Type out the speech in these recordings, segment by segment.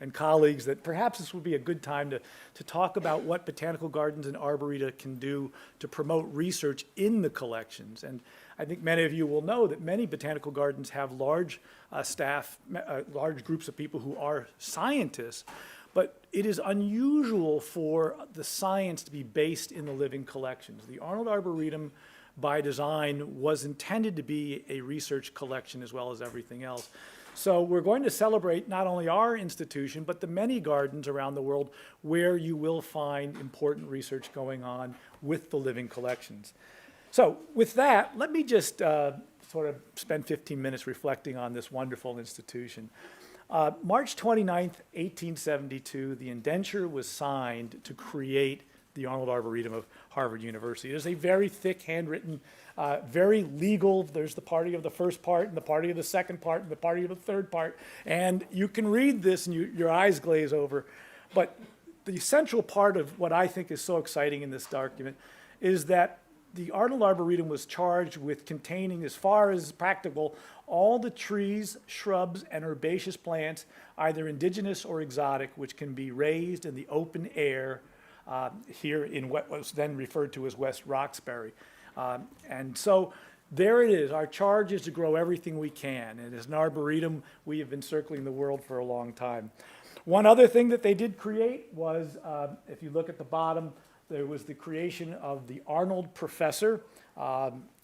and colleagues that perhaps this would be a good time to talk about what botanical gardens and arboreta can do to promote research in the collections. And I think many of you will know that many botanical gardens have large staff, large groups of people who are scientists, but it is unusual for the science to be based in the living collections. The Arnold Arboretum, by design, was intended to be a research collection as well as everything else. So we're going to celebrate not only our institution, but the many gardens around the world where you will find important research going on with the living collections. So with that, let me just sort of spend 15 minutes reflecting on this wonderful institution. March 29th, 1872, the indenture was signed to create the Arnold Arboretum of Harvard University. It is a very thick, handwritten, very legal. There's the party of the first part and the party of the second part and the party of the third part. And you can read this and your eyes glaze over. But the central part of what I think is so exciting in this document is that the Arnold Arboretum was charged with containing, as far as practical, all the trees, shrubs, and herbaceous plants, either indigenous or exotic, which can be raised in the open air here in what was then referred to as West Roxbury. And so there it is. Our charge is to grow everything we can. And as an arboretum, we have been circling the world for a long time. One other thing that they did create was, if you look at the bottom, there was the creation of the Arnold Professor,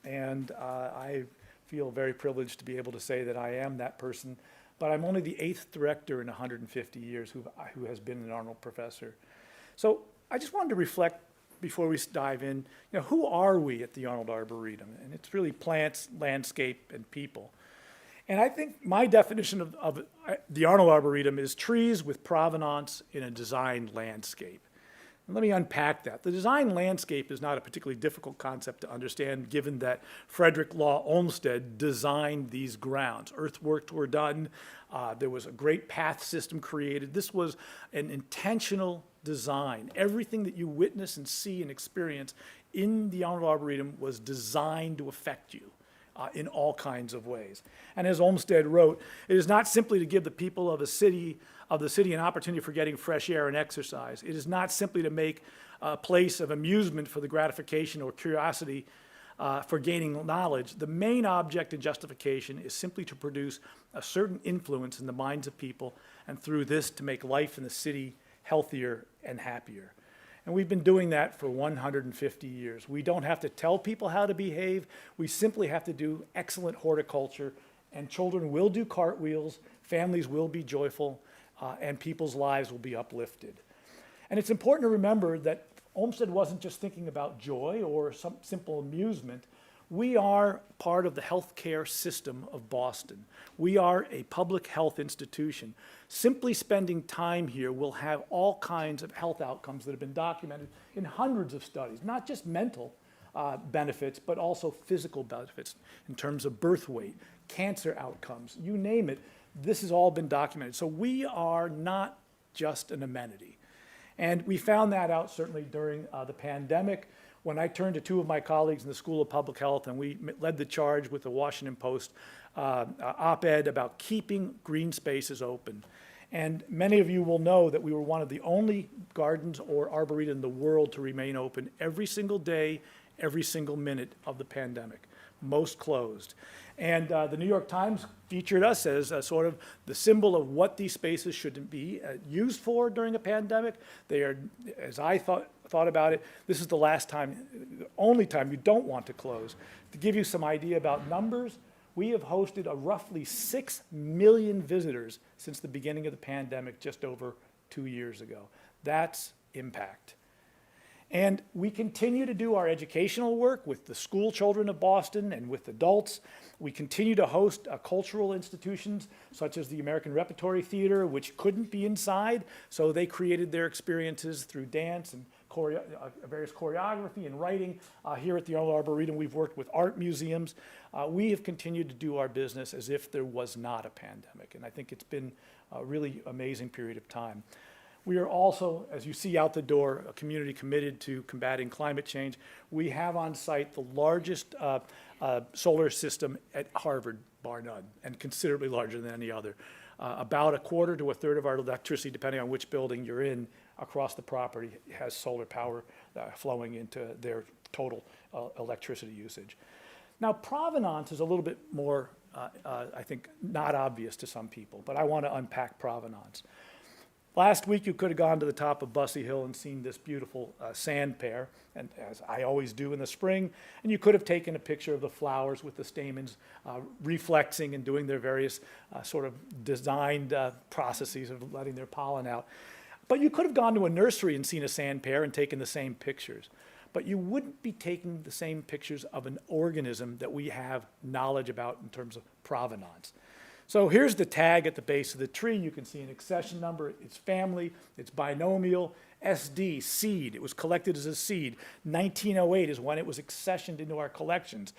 and I feel very privileged to be able to say that I am that person, but I'm only the 8th director in 150 years who has been an Arnold Professor. So I just wanted to reflect before we dive in, who are we at the Arnold Arboretum? And it's really plants, landscape, and people. And I think my definition of the Arnold Arboretum is trees with provenance in a designed landscape. Let me unpack that. The design landscape is not a particularly difficult concept to understand, given that Frederick Law Olmsted designed these grounds. Earthworks were done. There was a great path system created. This was an intentional design. Everything that you witness and see and experience in the Arnold Arboretum was designed to affect you in all kinds of ways. And as Olmsted wrote, it is not simply to give the people of the city an opportunity for getting fresh air and exercise. It is not simply to make a place of amusement for the gratification or curiosity for gaining knowledge. The main object and justification is simply to produce a certain influence in the minds of people, and through this to make life in the city healthier and happier. And we've been doing that for 150 years. We don't have to tell people how to behave. We simply have to do excellent horticulture, and children will do cartwheels, families will be joyful, and people's lives will be uplifted. And it's important to remember that Olmsted wasn't just thinking about joy or some simple amusement. We are part of the healthcare system of Boston. We are a public health institution. Simply spending time here will have all kinds of health outcomes that have been documented in hundreds of studies, not just mental benefits, but also physical benefits in terms of birth weight, cancer outcomes, you name it. This has all been documented. So we are not just an amenity. And we found that out certainly during the pandemic, when I turned to two of my colleagues in the School of Public Health, and we led the charge with the Washington Post op-ed about keeping green spaces open. And many of you will know that we were one of the only gardens or arboretum in the world to remain open every single day, every single minute of the pandemic. Most closed. And the New York Times featured us as sort of the symbol of what these spaces should be used for during a pandemic. They are, as I thought about it, this is the only time you don't want to close. To give you some idea about numbers, we have hosted roughly 6 million visitors since the beginning of the pandemic just over 2 years ago. That's impact. And we continue to do our educational work with the school children of Boston and with adults. We continue to host cultural institutions such as the American Repertory Theater, which couldn't be inside, so they created their experiences through dance and various choreography and writing. Here at the Arnold Arboretum, we've worked with art museums. We have continued to do our business as if there was not a pandemic, and I think it's been a really amazing period of time. We are also, as you see out the door, a community committed to combating climate change. We have on site the largest solar system at Harvard, bar none, and considerably larger than any other. About a quarter to a third of our electricity, depending on which building you're in, across the property has solar power flowing into their total electricity usage. Now, provenance is a little bit more, I think, not obvious to some people, but I want to unpack provenance. Last week, you could have gone to the top of Bussey Hill and seen this beautiful sand pear, and as I always do in the spring, and you could have taken a picture of the flowers with the stamens reflexing and doing their various sort of designed processes of letting their pollen out. But you could have gone to a nursery and seen a sand pear and taken the same pictures. But you wouldn't be taking the same pictures of an organism that we have knowledge about in terms of provenance. So here's the tag at the base of the tree. You can see an accession number, its family, its binomial, SD, seed. It was collected as a seed. 1908 is when it was accessioned into our collections.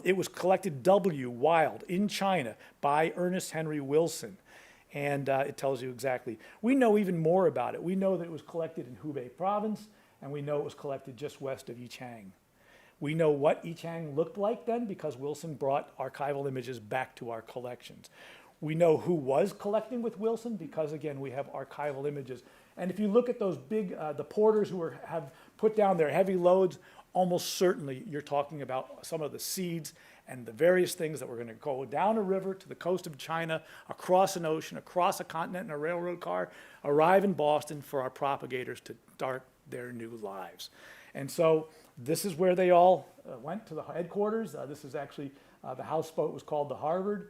It was collected W, wild, in China by Ernest Henry Wilson. And it tells you exactly. We know even more about it. We know that it was collected in Hubei province, and we know it was collected just west of Yichang. We know what Yichang looked like then because Wilson brought archival images back to our collections. We know who was collecting with Wilson because, again, we have archival images. And if you look at those big, the porters who have put down their heavy loads, almost certainly you're talking about some of the seeds and the various things that were going to go down a river to the coast of China, across an ocean, across a continent in a railroad car, arrive in Boston for our propagators to start their new lives. And so this is where they all went to the headquarters. This is actually, the houseboat was called the Harvard.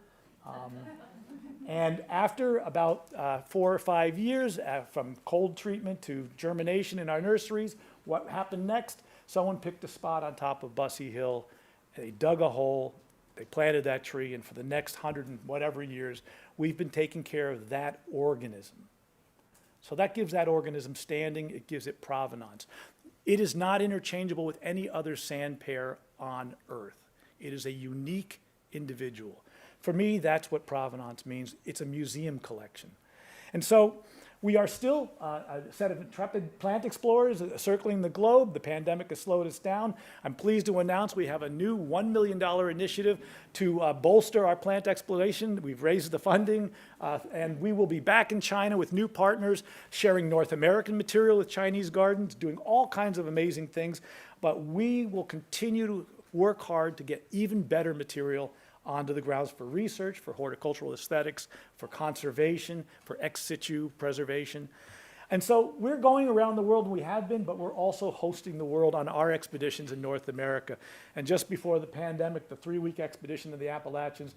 And after about 4 or 5 years, from cold treatment to germination in our nurseries, what happened next? Someone picked a spot on top of Bussey Hill, they dug a hole, they planted that tree, and for the next 100 and whatever years, we've been taking care of that organism. So that gives that organism standing, it gives it provenance. It is not interchangeable with any other sand pear on Earth. It is a unique individual. For me, that's what provenance means. It's a museum collection. And so we are still a set of intrepid plant explorers circling the globe. The pandemic has slowed us down. I'm pleased to announce we have a new $1 million initiative to bolster our plant exploration. We've raised the funding, and we will be back in China with new partners, sharing North American material with Chinese gardens, doing all kinds of amazing things. But we will continue to work hard to get even better material onto the grounds for research, for horticultural aesthetics, for conservation, for ex situ preservation. And so we're going around the world, and we have been, but we're also hosting the world on our expeditions in North America. And just before the pandemic, the 3-week expedition to the Appalachians,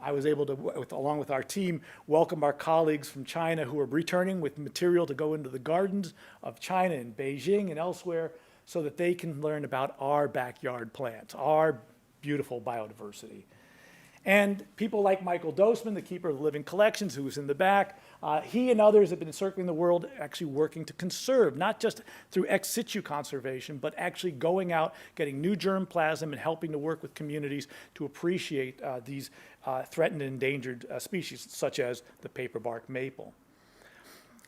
I was able to, along with our team, welcome our colleagues from China who are returning with material to go into the gardens of China and Beijing and elsewhere so that they can learn about our backyard plants, our beautiful biodiversity. And people like Michael Dosman, the keeper of the living collections, who's in the back, he and others have been circling the world actually working to conserve, not just through ex situ conservation, but actually going out, getting new germplasm and helping to work with communities to appreciate these threatened and endangered species, such as the paperbark maple.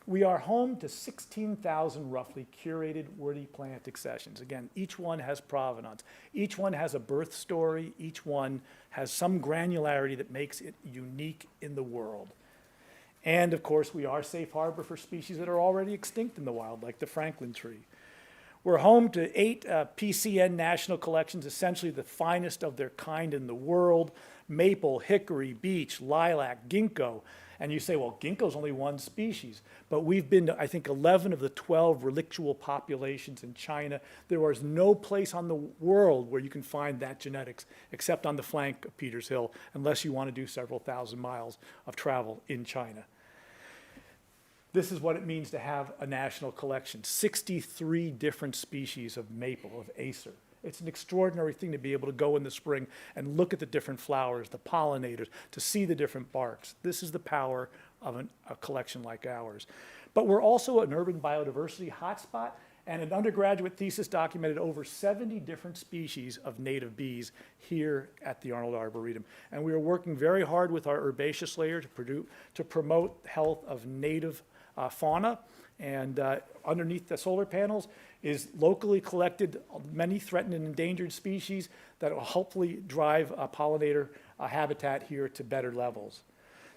We are home to 16,000 roughly curated woody plant accessions. Again, each one has provenance. Each one has a birth story. Each one has some granularity that makes it unique in the world. And of course, we are safe harbor for species that are already extinct in the wild, like the Franklin tree. We're home to 8 PCN national collections, essentially the finest of their kind in the world: maple, hickory, beech, lilac, ginkgo. And you say, well, ginkgo's only one species. But we've been to, I think, 11 of the 12 relictual populations in China. There is no place on the world where you can find that genetics except on the flank of Peters Hill, unless you want to do several thousand miles of travel in China. This is what it means to have a national collection: 63 different species of maple, of acer. It's an extraordinary thing to be able to go in the spring and look at the different flowers, the pollinators, to see the different barks. This is the power of a collection like ours. But we're also an urban biodiversity hotspot, and an undergraduate thesis documented over 70 different species of native bees here at the Arnold Arboretum. And we are working very hard with our herbaceous layer to promote health of native fauna. And underneath the solar panels is locally collected many threatened and endangered species that will hopefully drive pollinator habitat here to better levels.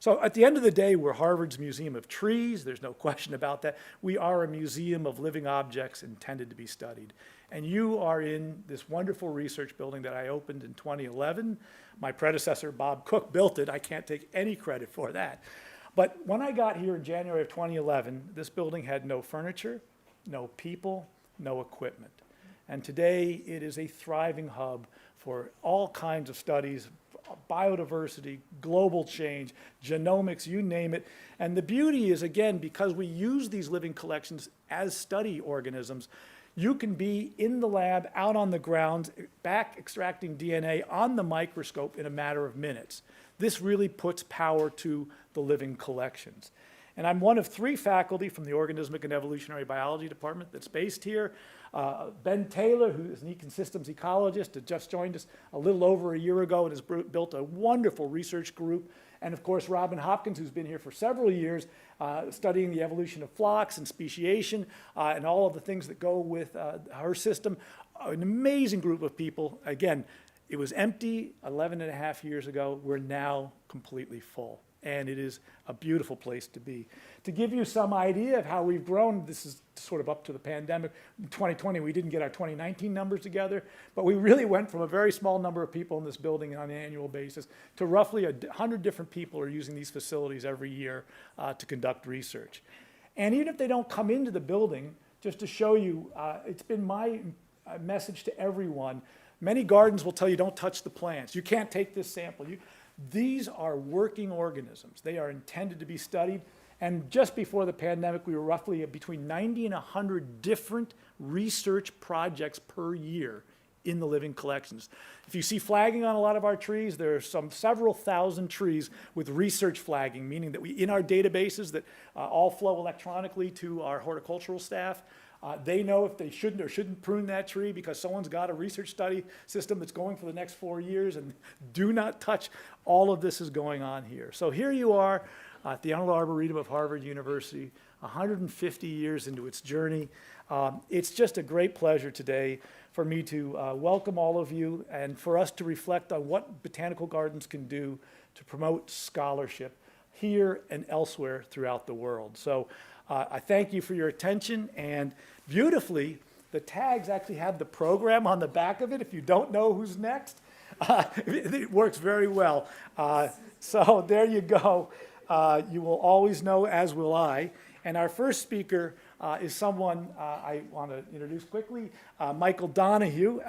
So at the end of the day, we're Harvard's Museum of Trees. There's no question about that. We are a museum of living objects intended to be studied. And you are in this wonderful research building that I opened in 2011. My predecessor, Bob Cook, built it. I can't take any credit for that. But when I got here in January of 2011, this building had no furniture, no people, no equipment. And today it is a thriving hub for all kinds of studies, biodiversity, global change, genomics, you name it. And the beauty is, again, because we use these living collections as study organisms, you can be in the lab, out on the ground, back extracting DNA on the microscope in a matter of minutes. This really puts power to the living collections. And I'm one of 3 faculty from the Organismic and Evolutionary Biology Department that's based here. Ben Taylor, who is an ecosystems ecologist, had just joined us a little over a year ago and has built a wonderful research group. And of course, Robin Hopkins, who's been here for several years, studying the evolution of flocks and speciation and all of the things that go with her system. An amazing group of people. Again, it was empty 11 and a half years ago. We're now completely full. And it is a beautiful place to be. To give you some idea of how we've grown, this is sort of up to the pandemic. In 2020, we didn't get our 2019 numbers together, but we really went from a very small number of people in this building on an annual basis to roughly 100 different people are using these facilities every year to conduct research. And even if they don't come into the building, just to show you, it's been my message to everyone. Many gardens will tell you, don't touch the plants. You can't take this sample. These are working organisms. They are intended to be studied. And just before the pandemic, we were roughly between 90 and 100 different research projects per year in the living collections. If you see flagging on a lot of our trees, there are several thousand trees with research flagging, meaning that in our databases that all flow electronically to our horticultural staff, they know if they shouldn't or shouldn't prune that tree because someone's got a research study system that's going for the next 4 years, and do not touch. All of this is going on here. So here you are at the Arboretum of Harvard University, 150 years into its journey. It's just a great pleasure today for me to welcome all of you and for us to reflect on what botanical gardens can do to promote scholarship here and elsewhere throughout the world. So I thank you for your attention, and beautifully, the tags actually have the program on the back of it if you don't know who's next. It works very well. So there you go. You will always know, as will I. And our first speaker is someone I want to introduce quickly, Michael Donahue.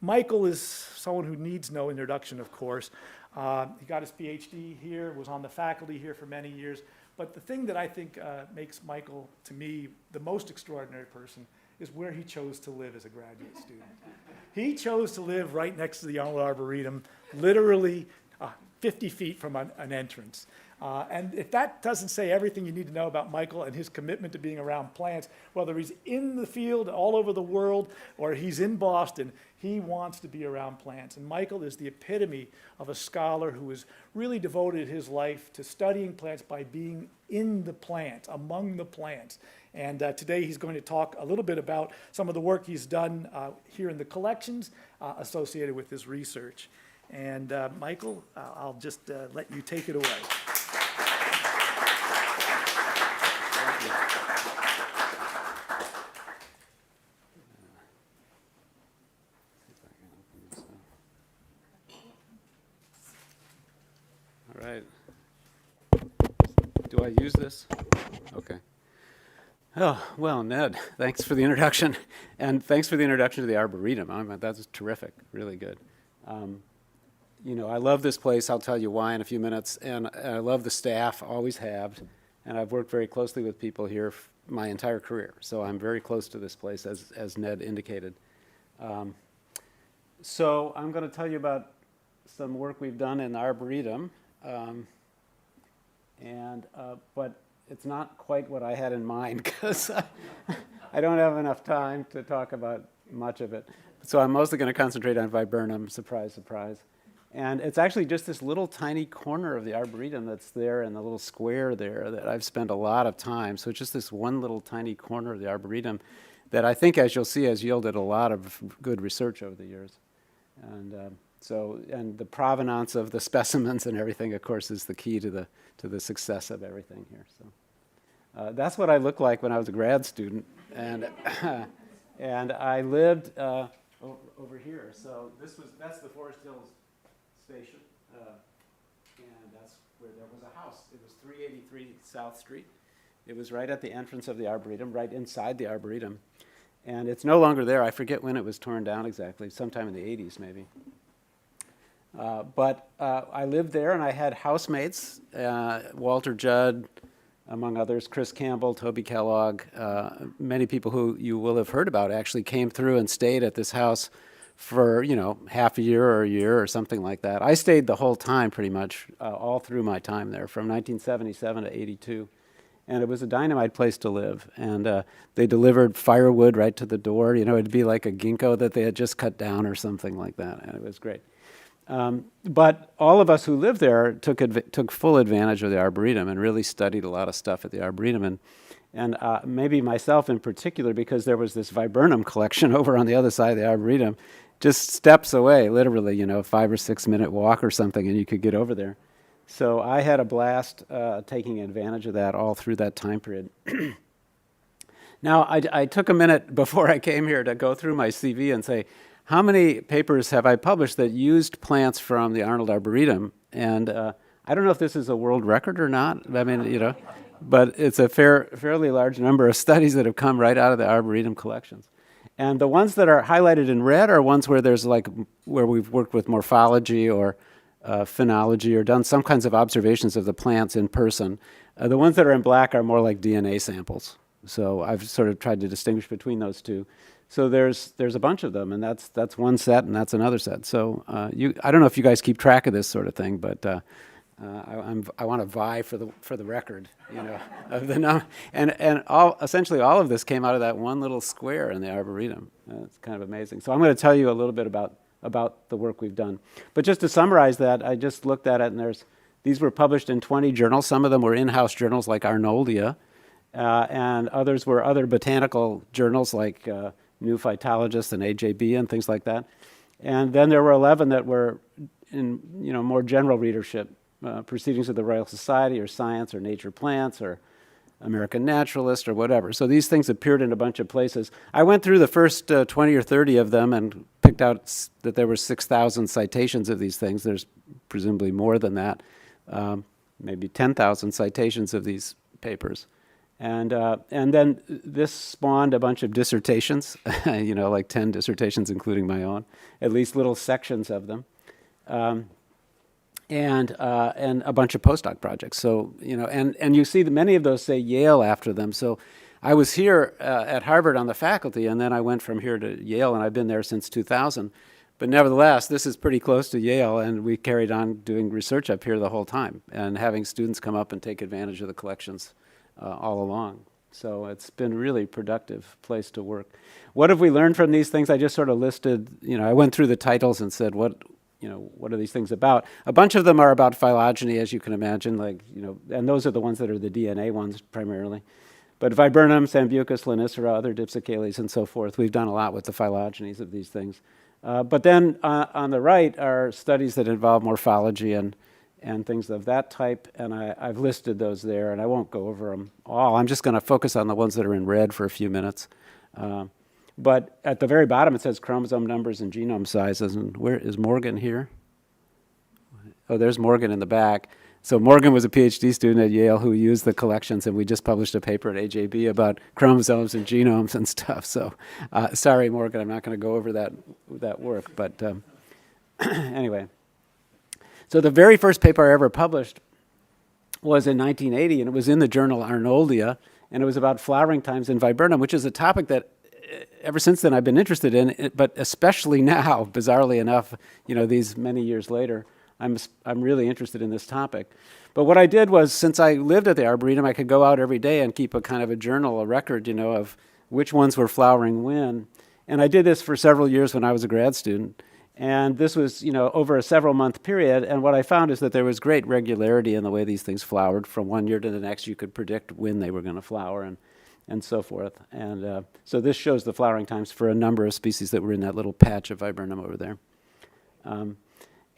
Michael is someone who needs no introduction, of course. He got his PhD here, was on the faculty here for many years. But the thing that I think makes Michael, to me, the most extraordinary person is where he chose to live as a graduate student. He chose to live right next to the Arnold Arboretum, literally 50 feet from an entrance. And if that doesn't say everything you need to know about Michael and his commitment to being around plants, whether he's in the field all over the world or he's in Boston, he wants to be around plants. And Michael is the epitome of a scholar who has really devoted his life to studying plants by being in the plants, among the plants. And today he's going to talk a little bit about some of the work he's done here in the collections associated with his research. And Michael, I'll just let you take it away. All right. Do I use this? Okay. Oh, well, Ned, thanks for the introduction. And thanks for the introduction to the Arboretum. That was terrific, really good. You know, I love this place. I'll tell you why in a few minutes. And I love the staff, always have. And I've worked very closely with people here my entire career. So I'm very close to this place, as Ned indicated. So I'm going to tell you about some work we've done in the Arboretum. But it's not quite what I had in mind because I don't have enough time to talk about much of it. So I'm mostly going to concentrate on Viburnum, surprise, surprise. And it's actually just this little tiny corner of the Arboretum that's there in the little square there that I've spent a lot of time. So it's just this one little tiny corner of the Arboretum that I think, as you'll see, has yielded a lot of good research over the years. And So, and the provenance of the specimens and everything, of course, is the key to the success of everything here. So, that's what I looked like when I was a grad student, and and I lived over here. So that's the Forest Hills station, and that's where there was a house. It was 383 South Street. It was right at the entrance of the Arboretum, right inside the Arboretum. And it's no longer there. I forget when it was torn down exactly, sometime in the 80s maybe. But I lived there, and I had housemates, Walter Judd, among others, Chris Campbell, Toby Kellogg. Many people who you will have heard about actually came through and stayed at this house for, half a year or a year or something like that. I stayed the whole time pretty much, all through my time there, from 1977 to 82. And it was a dynamite place to live. And they delivered firewood right to the door. It'd be like a ginkgo that they had just cut down or something like that. And it was great. But all of us who lived there took full advantage of the Arboretum and really studied a lot of stuff at the Arboretum. And maybe myself in particular, because there was this Viburnum collection over on the other side of the Arboretum, just steps away, literally, 5 or 6 minute walk or something, and you could get over there. So I had a blast taking advantage of that all through that time period. Now, I took a minute before I came here to go through my CV and say, how many papers have I published that used plants from the Arnold Arboretum? And I don't know if this is a world record or not. I mean, but it's a fairly large number of studies that have come right out of the Arboretum collections. And the ones that are highlighted in red are ones where where we've worked with morphology or phenology or done some kinds of observations of the plants in person. The ones that are in black are more like DNA samples. So I've sort of tried to distinguish between those two. So there's a bunch of them, and that's one set, and that's another set. So I don't know if you guys keep track of this sort of thing, but I want to vie for the record, of the number. And essentially all of this came out of that one little square in the Arboretum. It's kind of amazing. So I'm going to tell you a little bit about the work we've done. But just to summarize that, I just looked at it, and these were published in 20 journals. Some of them were in-house journals like Arnoldia, and others were other botanical journals like New Phytologist and AJB and things like that. And then there were 11 that were in more general readership, Proceedings of the Royal Society or Science or Nature Plants or American Naturalist or whatever. So these things appeared in a bunch of places. I went through the first 20 or 30 of them and picked out that there were 6,000 citations of these things. There's presumably more than that, maybe 10,000 citations of these papers. And then this spawned a bunch of dissertations, like 10 dissertations, including my own, at least little sections of them, and a bunch of postdoc projects. So, and you see that many of those say Yale after them. So I was here at Harvard on the faculty, and then I went from here to Yale, and I've been there since 2000. But nevertheless, this is pretty close to Yale, and we carried on doing research up here the whole time and having students come up and take advantage of the collections all along. So it's been a really productive place to work. What have we learned from these things? I just sort of listed, I went through the titles and said, what are these things about? A bunch of them are about phylogeny, as you can imagine, and those are the ones that are the DNA ones primarily. But Viburnum, Sambucus, Lonicera, other Dipsacales, and so forth, we've done a lot with the phylogenies of these things. But then on the right are studies that involve morphology and things of that type, and I've listed those there, and I won't go over them all. I'm just going to focus on the ones that are in red for a few minutes. But at the very bottom, it says chromosome numbers and genome sizes, and where is Morgan here? Oh, there's Morgan in the back. So Morgan was a PhD student at Yale who used the collections, and we just published a paper at AJB about chromosomes and genomes and stuff. So sorry, Morgan, I'm not going to go over that work, but anyway. So the very first paper I ever published was in 1980, and it was in the journal Arnoldia, and it was about flowering times in Viburnum, which is a topic that ever since then I've been interested in, but especially now, bizarrely enough, these many years later, I'm really interested in this topic. But what I did was, since I lived at the Arboretum, I could go out every day and keep a kind of a journal, a record, of which ones were flowering when. And I did this for several years when I was a grad student. And this was, over a several-month period, and what I found is that there was great regularity in the way these things flowered. From one year to the next, you could predict when they were going to flower and so forth. And so this shows the flowering times for a number of species that were in that little patch of Viburnum over there.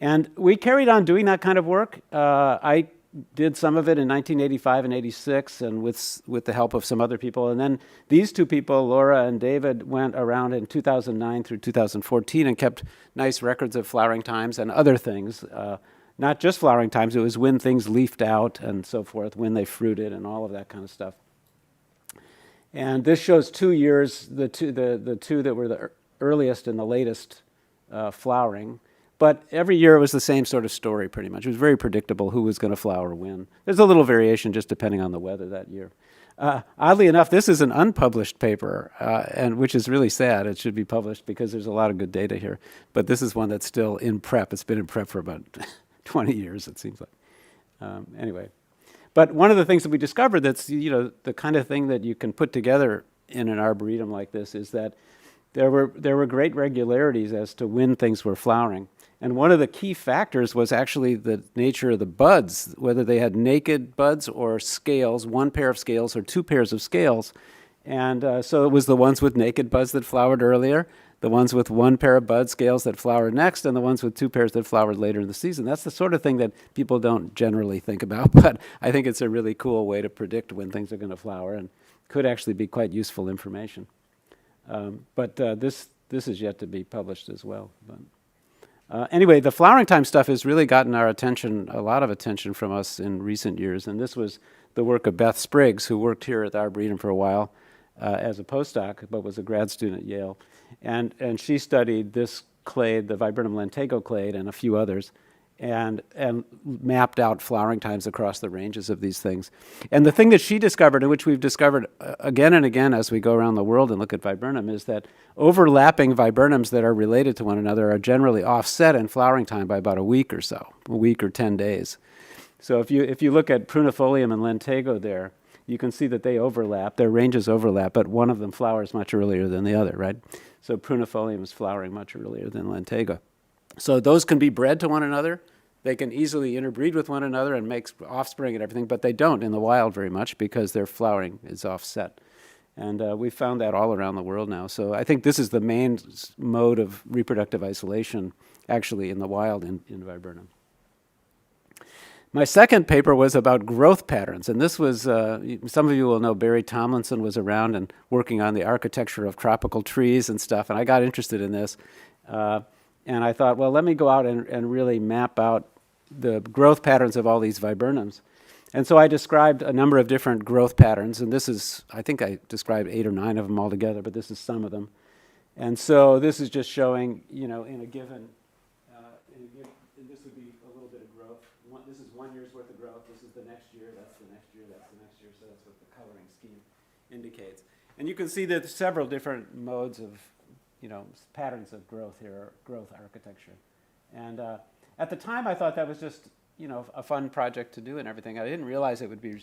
And we carried on doing that kind of work. I did some of it in 1985 and 86 and with the help of some other people. And then these two people, Laura and David, went around in 2009 through 2014 and kept nice records of flowering times and other things. Not just flowering times, it was when things leafed out and so forth, when they fruited and all of that kind of stuff. And this shows 2 years, the two that were the earliest and the latest flowering. But every year it was the same sort of story pretty much. It was very predictable who was going to flower when. There's a little variation just depending on the weather that year. Oddly enough, this is an unpublished paper, and which is really sad. It should be published because there's a lot of good data here. But this is one that's still in prep. It's been in prep for about 20 years, it seems like. Anyway. But one of the things that we discovered that's, the kind of thing that you can put together in an arboretum like this is that there were great regularities as to when things were flowering. And one of the key factors was actually the nature of the buds, whether they had naked buds or scales, one pair of scales or two pairs of scales. And so it was the ones with naked buds that flowered earlier, the ones with one pair of bud scales that flowered next, and the ones with two pairs that flowered later in the season. That's the sort of thing that people don't generally think about, but I think it's a really cool way to predict when things are going to flower and could actually be quite useful information. But this is yet to be published as well. But anyway, the flowering time stuff has really gotten our attention, a lot of attention from us in recent years, and this was the work of Beth Spriggs, who worked here at the Arboretum for a while as a postdoc, but was a grad student at Yale. And she studied this clade, the Viburnum lentego clade, and a few others, and mapped out flowering times across the ranges of these things. And the thing that she discovered, and which we've discovered again and again as we go around the world and look at viburnum, is that overlapping viburnums that are related to one another are generally offset in flowering time by about a week or so, a week or 10 days. So if you look at prunifolium and lentego there, you can see that they overlap, their ranges overlap, but one of them flowers much earlier than the other, right? So prunifolium is flowering much earlier than lentego. So those can be bred to one another. They can easily interbreed with one another and make offspring and everything, but they don't in the wild very much because their flowering is offset. And we've found that all around the world now. So I think this is the main mode of reproductive isolation actually in the wild in viburnum. My second paper was about growth patterns, and this was, some of you will know Barry Tomlinson was around and working on the architecture of tropical trees and stuff, and I got interested in this. And I thought, well, let me go out and really map out the growth patterns of all these viburnums. And so I described a number of different growth patterns, and this is, I think I described 8 or 9 of them altogether, but this is some of them. And so this is just showing, in a given, this would be a little bit of growth. This is 1 year's worth of growth. This is the next year. That's the next year. That's the next year. So that's what the coloring scheme indicates. And you can see that several different modes of, patterns of growth here, growth architecture. And at the time, I thought that was just, a fun project to do and everything. I didn't realize it would be,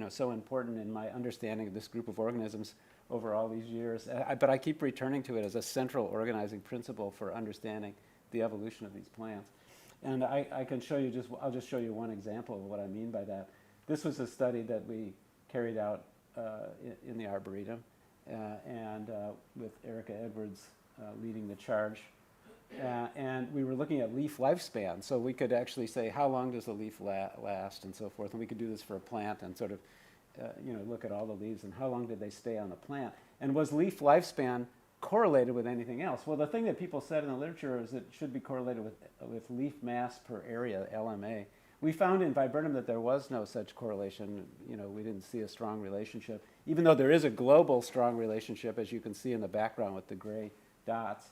so important in my understanding of this group of organisms over all these years. But I keep returning to it as a central organizing principle for understanding the evolution of these plants. And I can show you I'll just show you one example of what I mean by that. This was a study that we carried out in the Arboretum and with Erica Edwards leading the charge. And we were looking at leaf lifespan. So we could actually say, how long does a leaf last and so forth. And we could do this for a plant and sort of, look at all the leaves and how long did they stay on the plant. And was leaf lifespan correlated with anything else? Well, the thing that people said in the literature is it should be correlated with leaf mass per area, LMA. We found in viburnum that there was no such correlation. We didn't see a strong relationship, even though there is a global strong relationship, as you can see in the background with the gray dots.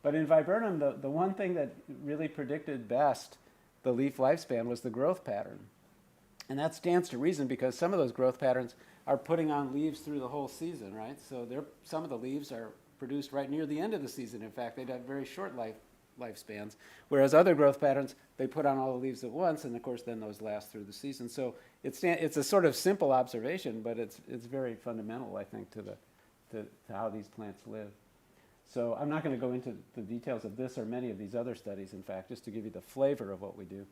But in viburnum, the one thing that really predicted best the leaf lifespan was the growth pattern. And that stands to reason because some of those growth patterns are putting on leaves through the whole season, right? So some of the leaves are produced right near the end of the season. In fact, they'd have very short lifespans, whereas other growth patterns, they put on all the leaves at once, and of course then those last through the season. So it's a sort of simple observation, but it's very fundamental, I think, to how these plants live. So I'm not going to go into the details of this or many of these other studies, in fact, just to give you the flavor of what we do.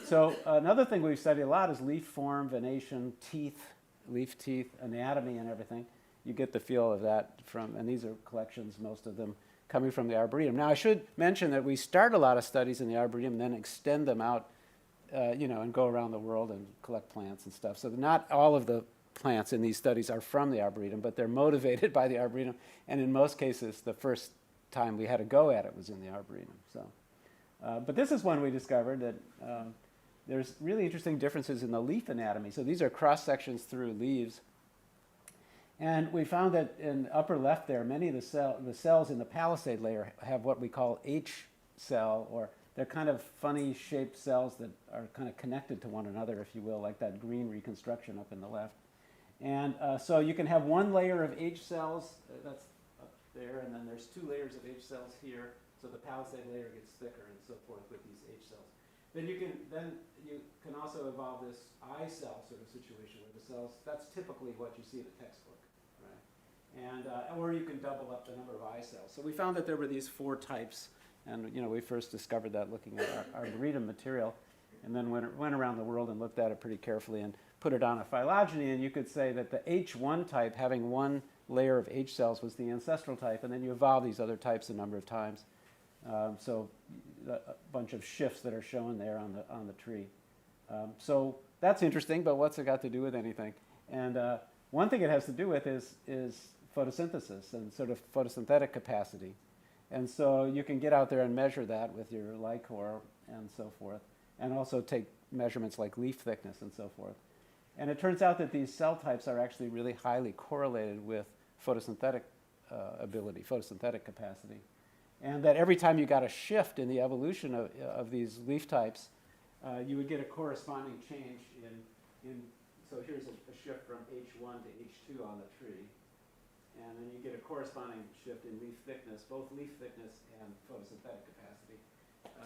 So another thing we've studied a lot is leaf form, venation, teeth, leaf teeth, anatomy and everything. You get the feel of that from, and these are collections, most of them, coming from the Arboretum. Now, I should mention that we start a lot of studies in the Arboretum, then extend them out, and go around the world and collect plants and stuff. So not all of the plants in these studies are from the Arboretum, but they're motivated by the Arboretum. And in most cases, the first time we had a go at it was in the Arboretum. So, but this is one we discovered that there's really interesting differences in the leaf anatomy. So these are cross sections through leaves. And we found that in the upper left there, many of the cells in the palisade layer have what we call H cell, or they're kind of funny shaped cells that are kind of connected to one another, if you will, like that green reconstruction up in the left. And so you can have one layer of H cells, that's up there, and then there's two layers of H cells here, so the palisade layer gets thicker and so forth with these H cells. Then you can also evolve this I cell sort of situation where the cells, that's typically what you see in a textbook, right? And, or you can double up the number of I cells. So we found that there were these 4 types, and we first discovered that looking at our Arboretum material, and then went around the world and looked at it pretty carefully and put it on a phylogeny, and you could say that the H1 type, having one layer of H cells, was the ancestral type, and then you evolve these other types a number of times. So a bunch of shifts that are shown there on the tree. So that's interesting, but what's it got to do with anything? And one thing it has to do with is photosynthesis and sort of photosynthetic capacity. And so you can get out there and measure that with your Lycor and so forth, and also take measurements like leaf thickness and so forth. And it turns out that these cell types are actually really highly correlated with photosynthetic ability, photosynthetic capacity. And that every time you got a shift in the evolution of these leaf types, you would get a corresponding change in so here's a shift from H1 to H2 on the tree. And then you get a corresponding shift in leaf thickness, both leaf thickness and photosynthetic capacity.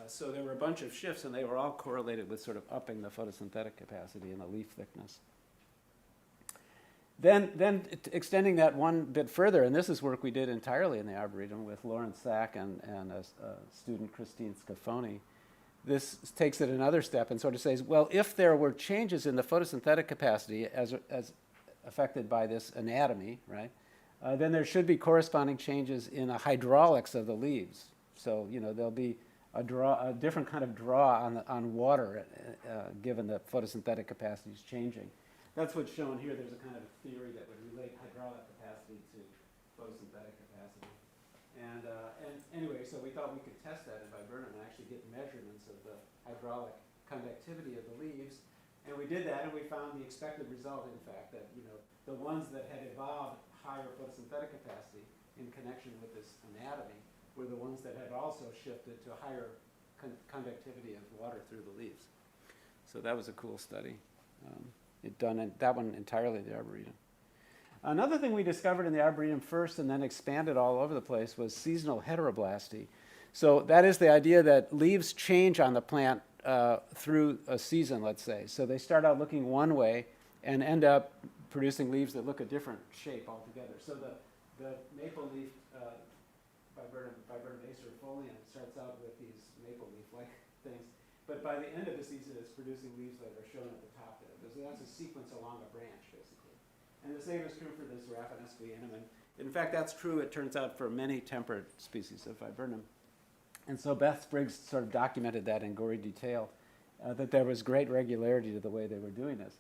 So there were a bunch of shifts, and they were all correlated with sort of upping the photosynthetic capacity and the leaf thickness. Then extending that one bit further, and this is work we did entirely in the Arboretum with Lawrence Sack and a student, Christine Scafoni. This takes it another step and sort of says, well, if there were changes in the photosynthetic capacity as affected by this anatomy, right, then there should be corresponding changes in the hydraulics of the leaves. So, there'll be a different kind of draw on water given the photosynthetic capacity is changing. That's what's shown here. There's a kind of theory that would relate hydraulic capacity to photosynthetic capacity. And anyway, so we thought we could test that in Viburnum and actually get measurements of the hydraulic conductivity of the leaves. And we did that, and we found the expected result, in fact, that the ones that had evolved higher photosynthetic capacity in connection with this anatomy were the ones that had also shifted to higher conductivity of water through the leaves. So that was a cool study. That one entirely the Arboretum. Another thing we discovered in the Arboretum first and then expanded all over the place was seasonal heteroblasty. So that is the idea that leaves change on the plant through a season, let's say. So they start out looking one way and end up producing leaves that look a different shape altogether. So the maple leaf Viburnum acerifolium starts out with these maple leaf-like things, but by the end of the season it's producing leaves that are shown at the top there. So that's a sequence along a branch, basically. And the same is true for this Raphanesquianum. And in fact, that's true, it turns out, for many temperate species of Viburnum. And so Beth Spriggs sort of documented that in gory detail, that there was great regularity to the way they were doing this.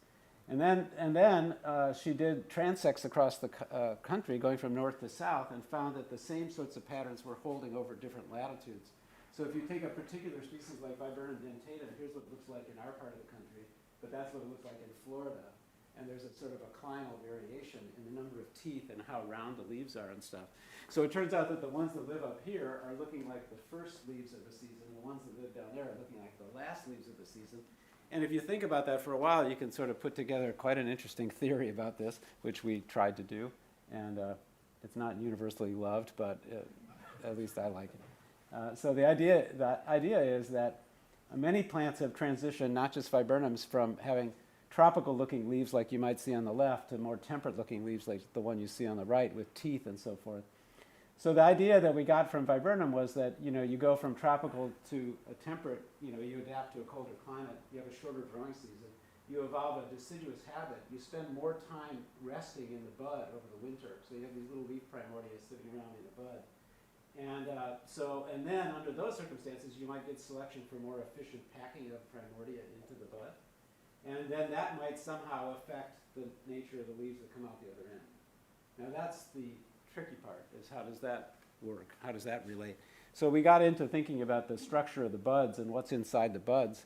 And then she did transects across the country, going from north to south, and found that the same sorts of patterns were holding over different latitudes. So if you take a particular species like Viburnum dentatum, here's what it looks like in our part of the country, but that's what it looks like in Florida. And there's a sort of a clinal variation in the number of teeth and how round the leaves are and stuff. So it turns out that the ones that live up here are looking like the first leaves of the season. The ones that live down there are looking like the last leaves of the season. And if you think about that for a while, you can sort of put together quite an interesting theory about this, which we tried to do. And it's not universally loved, but at least I like it. So the idea is that many plants have transitioned, not just Viburnums, from having tropical-looking leaves like you might see on the left to more temperate-looking leaves like the one you see on the right with teeth and so forth. So the idea that we got from Viburnum was that, you go from tropical to a temperate, you adapt to a colder climate, you have a shorter growing season, you evolve a deciduous habit, you spend more time resting in the bud over the winter. So you have these little leaf primordia sitting around in the bud. And then under those circumstances, you might get selection for more efficient packing of primordia into the bud. And then that might somehow affect the nature of the leaves that come out the other end. Now that's the tricky part, is how does that work? How does that relate? So we got into thinking about the structure of the buds and what's inside the buds.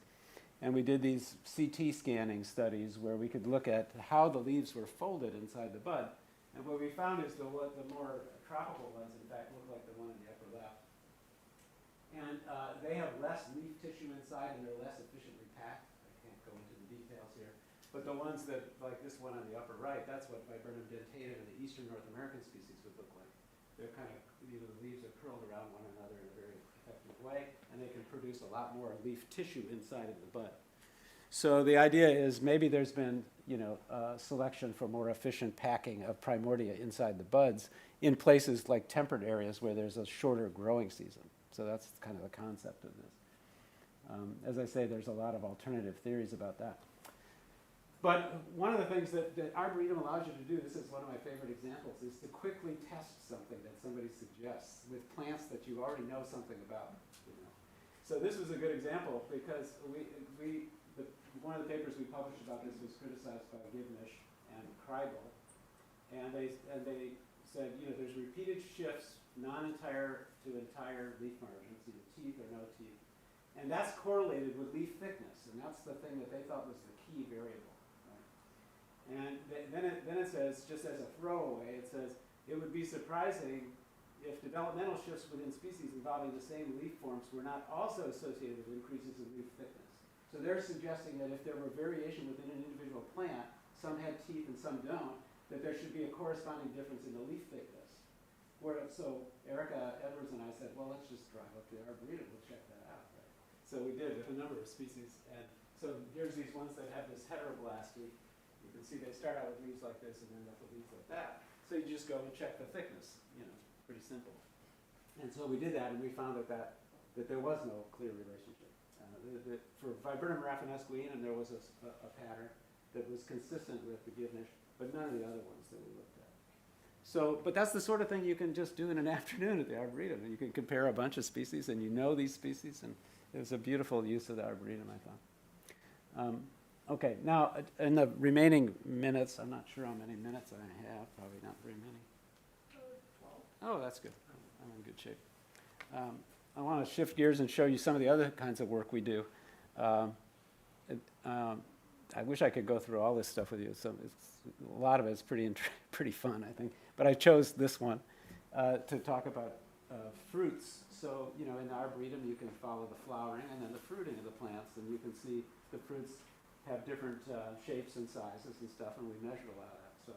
And we did these CT scanning studies where we could look at how the leaves were folded inside the bud. And what we found is the more tropical ones, in fact, look like the one in the upper left. And they have less leaf tissue inside and they're less efficiently packed. I can't go into the details here. But the ones that, like this one on the upper right, that's what Viburnum dentatum in the eastern North American species would look like. They're kind of, the leaves are curled around one another in a very effective way, and they can produce a lot more leaf tissue inside of the bud. So the idea is maybe there's been, selection for more efficient packing of primordia inside the buds in places like temperate areas where there's a shorter growing season. So that's kind of the concept of this. As I say, there's a lot of alternative theories about that. But one of the things that Arboretum allows you to do, this is one of my favorite examples, is to quickly test something that somebody suggests with plants that you already know something about. So this was a good example because one of the papers we published about this was criticized by Givnish and Kreigel, and they said, there's repeated shifts, non-entire to entire leaf margins, either teeth or no teeth, and that's correlated with leaf thickness, and that's the thing that they thought was the key variable. And then it says, just as a throwaway, it says, it would be surprising if developmental shifts within species involving the same leaf forms were not also associated with increases in leaf thickness. So they're suggesting that if there were variation within an individual plant, some had teeth and some don't, that there should be a corresponding difference in the leaf thickness. So Erica Edwards and I said, well, let's just drive up to the Arboretum, we'll check that out. Right? So we did with a number of species. And so here's these ones that have this heteroblasty. You can see they start out with leaves like this and end up with leaves like that. So you just go and check the thickness, pretty simple. And so we did that, and we found that there was no clear relationship. For Viburnum raffinesqueanum, there was a pattern that was consistent with the Givnish, but none of the other ones that we looked at. So, but that's the sort of thing you can just do in an afternoon at the Arboretum. And you can compare a bunch of species, and these species, and it was a beautiful use of the Arboretum, I thought. Okay, now in the remaining minutes, I'm not sure how many minutes I have, probably not very many. 12. Oh, that's good. I'm in good shape. I want to shift gears and show you some of the other kinds of work we do. I wish I could go through all this stuff with you. So a lot of it is pretty fun, I think. But I chose this one to talk about fruits. So, in the Arboretum, you can follow the flowering and then the fruiting of the plants, and you can see the fruits have different shapes and sizes and stuff, and we measured a lot of that. So,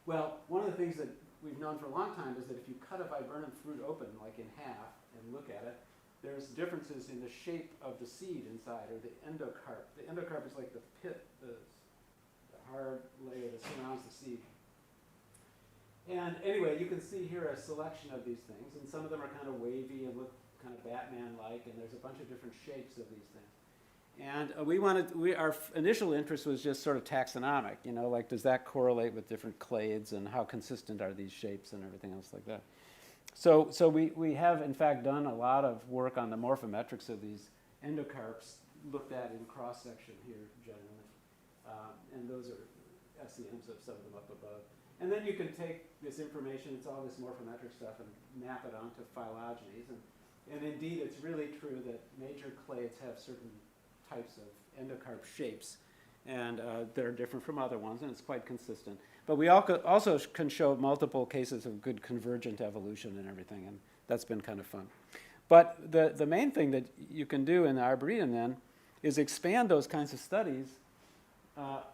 well, one of the things that we've known for a long time is that if you cut a viburnum fruit open, like in half, and look at it, there's differences in the shape of the seed inside, or the endocarp. The endocarp is like the pit, the hard layer that surrounds the seed. And anyway, you can see here a selection of these things, and some of them are kind of wavy and look kind of Batman-like, and there's a bunch of different shapes of these things. And our initial interest was just sort of taxonomic, like does that correlate with different clades and how consistent are these shapes and everything else like that. So we have in fact done a lot of work on the morphometrics of these endocarps, looked at in cross-section here generally. And those are SEMs of some of them up above. And then you can take this information, it's all this morphometric stuff, and map it onto phylogenies. And indeed, it's really true that major clades have certain types of endocarp shapes, and they're different from other ones, and it's quite consistent. But we also can show multiple cases of good convergent evolution and everything, and that's been kind of fun. But the main thing that you can do in the Arboretum then is expand those kinds of studies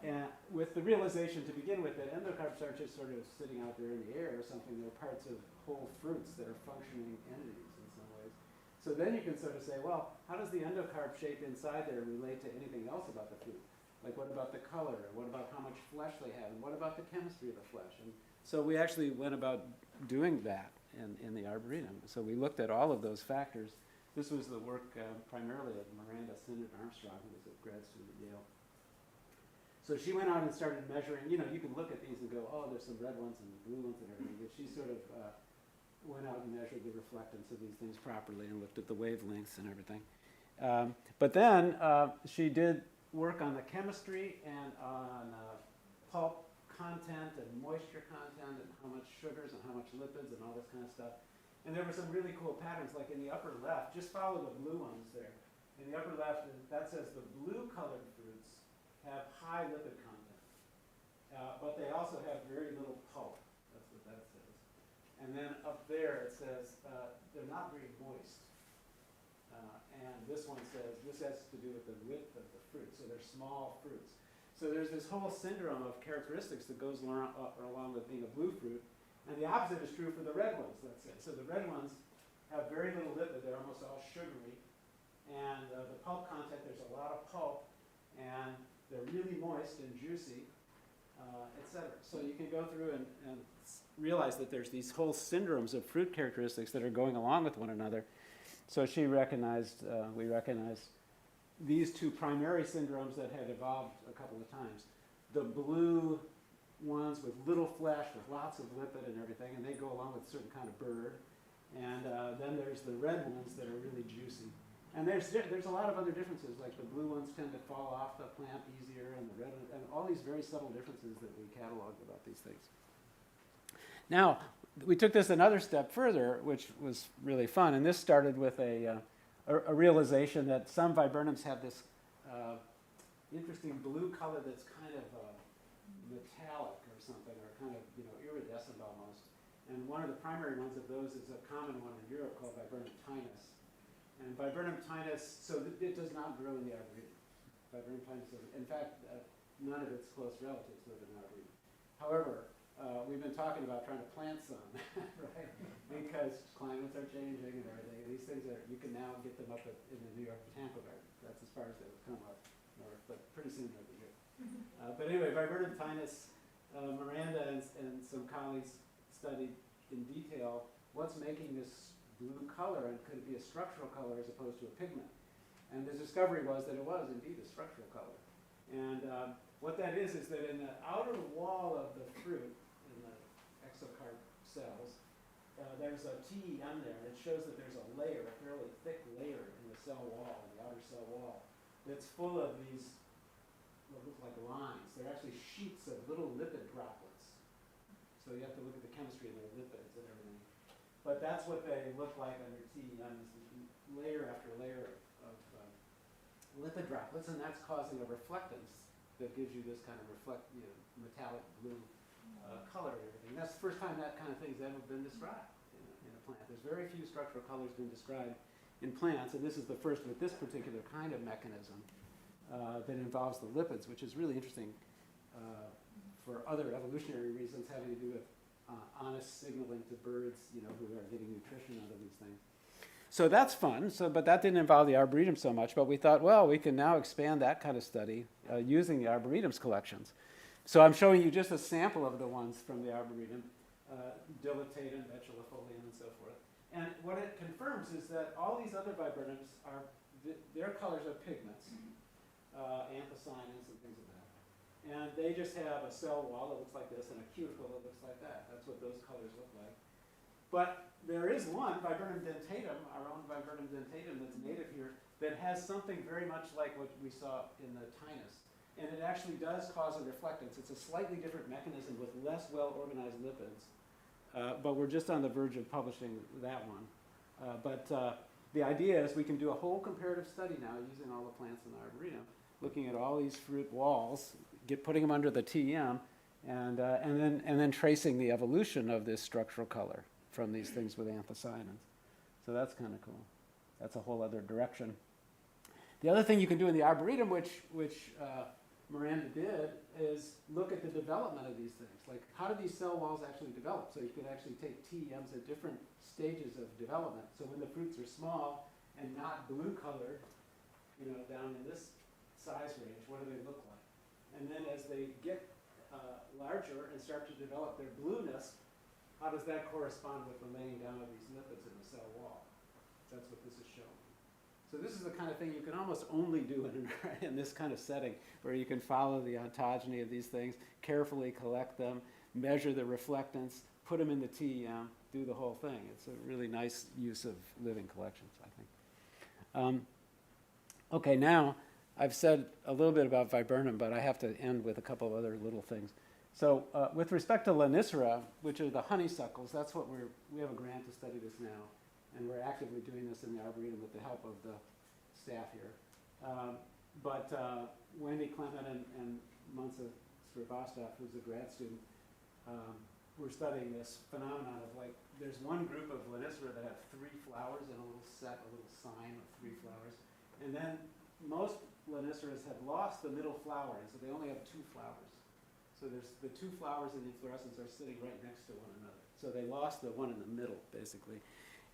and with the realization to begin with that endocarps aren't just sort of sitting out there in the air or something, they're parts of whole fruits that are functioning entities in some ways. So then you can sort of say, well, how does the endocarp shape inside there relate to anything else about the fruit? Like what about the color? And what about how much flesh they have? And what about the chemistry of the flesh? And so we actually went about doing that in the Arboretum. So we looked at all of those factors. This was the work primarily of Miranda Sinnott Armstrong, who was a grad student at Yale. So she went out and started measuring. You can look at these and go, oh, there's some red ones and blue ones and everything. But she sort of went out and measured the reflectance of these things properly and looked at the wavelengths and everything. But then she did work on the chemistry and on pulp content and moisture content and how much sugars and how much lipids and all this kind of stuff. And there were some really cool patterns, like in the upper left, just follow the blue ones there. In the upper left, that says the blue-colored fruits have high lipid content, but they also have very little pulp. That's what that says. And then up there it says they're not very moist. And this one says this has to do with the width of the fruit, so they're small fruits. So there's this whole syndrome of characteristics that goes along with being a blue fruit. And the opposite is true for the red ones, let's say. So the red ones have very little lipid. They're almost all sugary. And the pulp content, there's a lot of pulp. And they're really moist and juicy, et cetera. So you can go through and realize that there's these whole syndromes of fruit characteristics that are going along with one another. So she recognized, we recognized these two primary syndromes that had evolved a couple of times. The blue ones with little flesh, with lots of lipid and everything, and they go along with a certain kind of bird. And then there's the red ones that are really juicy. And there's a lot of other differences, like the blue ones tend to fall off the plant easier, and the red ones, and all these very subtle differences that we cataloged about these things. Now, we took this another step further, which was really fun, and this started with a realization that some viburnums have this interesting blue color that's kind of metallic or something, or kind of iridescent almost. And one of the primary ones of those is a common one in Europe called Viburnum tinus. And Viburnum tinus, so it does not grow in the Arboretum. Viburnum tinus, in fact, none of its close relatives live in the Arboretum. However, we've been talking about trying to plant some, right? Because climates are changing and everything. These things you can now get them up in the New York Botanical Garden. That's as far as they'll come up north, but pretty soon they'll be here. But anyway, Viburnum tinus, Miranda and some colleagues studied in detail what's making this blue color, and could it be a structural color as opposed to a pigment? And the discovery was that it was indeed a structural color. And what that is that in the outer wall of the fruit, in the exocarp cells, there's a TEM there, and it shows that there's a layer, a fairly thick layer in the cell wall, in the outer cell wall, that's full of these what look like lines. They're actually sheets of little lipid droplets. So you have to look at the chemistry of their lipids and everything. But that's what they look like under TEM, is layer after layer of lipid droplets, and that's causing a reflectance that gives you this kind of metallic blue color and everything. That's the first time that kind of thing's ever been described in a plant. There's very few structural colors been described in plants, and this is the first with this particular kind of mechanism that involves the lipids, which is really interesting for other evolutionary reasons having to do with honest signaling to birds, who are getting nutrition out of these things. So that's fun. But that didn't involve the Arboretum so much. But we thought, well, we can now expand that kind of study using the Arboretum's collections. So I'm showing you just a sample of the ones from the Arboretum, Dilatatum, Vetulicolium, and so forth. And what it confirms is that all these other viburnums their colors are pigments, anthocyanins and things of that. And they just have a cell wall that looks like this and a cuticle that looks like that. That's what those colors look like. But there is one, Viburnum dentatum, our own Viburnum dentatum that's native here, that has something very much like what we saw in the tinus. And it actually does cause a reflectance. It's a slightly different mechanism with less well-organized lipids. But we're just on the verge of publishing that one. But the idea is we can do a whole comparative study now using all the plants in the Arboretum, looking at all these fruit walls, putting them under the TEM, and then tracing the evolution of this structural color from these things with anthocyanins. So that's kind of cool. That's a whole other direction. The other thing you can do in the Arboretum, which Miranda did, is look at the development of these things. Like, how do these cell walls actually develop? So you could actually take TEMs at different stages of development. So when the fruits are small and not blue colored, down in this size range, what do they look like? And then as they get larger and start to develop their blueness, how does that correspond with the laying down of these lipids in the cell wall? That's what this is showing. So this is the kind of thing you can almost only do in this kind of setting, where you can follow the ontogeny of these things, carefully collect them, measure the reflectance, put them in the TEM, do the whole thing. It's a really nice use of living collections, I think. Okay, now I've said a little bit about Viburnum, but I have to end with a couple of other little things. So with respect to Lonicera, which are the honeysuckles, that's what we have a grant to study this now, and we're actively doing this in the Arboretum with the help of the staff here. But Wendy Clement and Monsa Srivastava, who's a grad student, we're studying this phenomenon of, like, there's one group of Lonicera that have 3 flowers in a little set, a little sign of 3 flowers. And then most Loniceras have lost the middle flower, and so they only have 2 flowers. So there's the 2 flowers in the inflorescence are sitting right next to one another. So they lost the one in the middle, basically.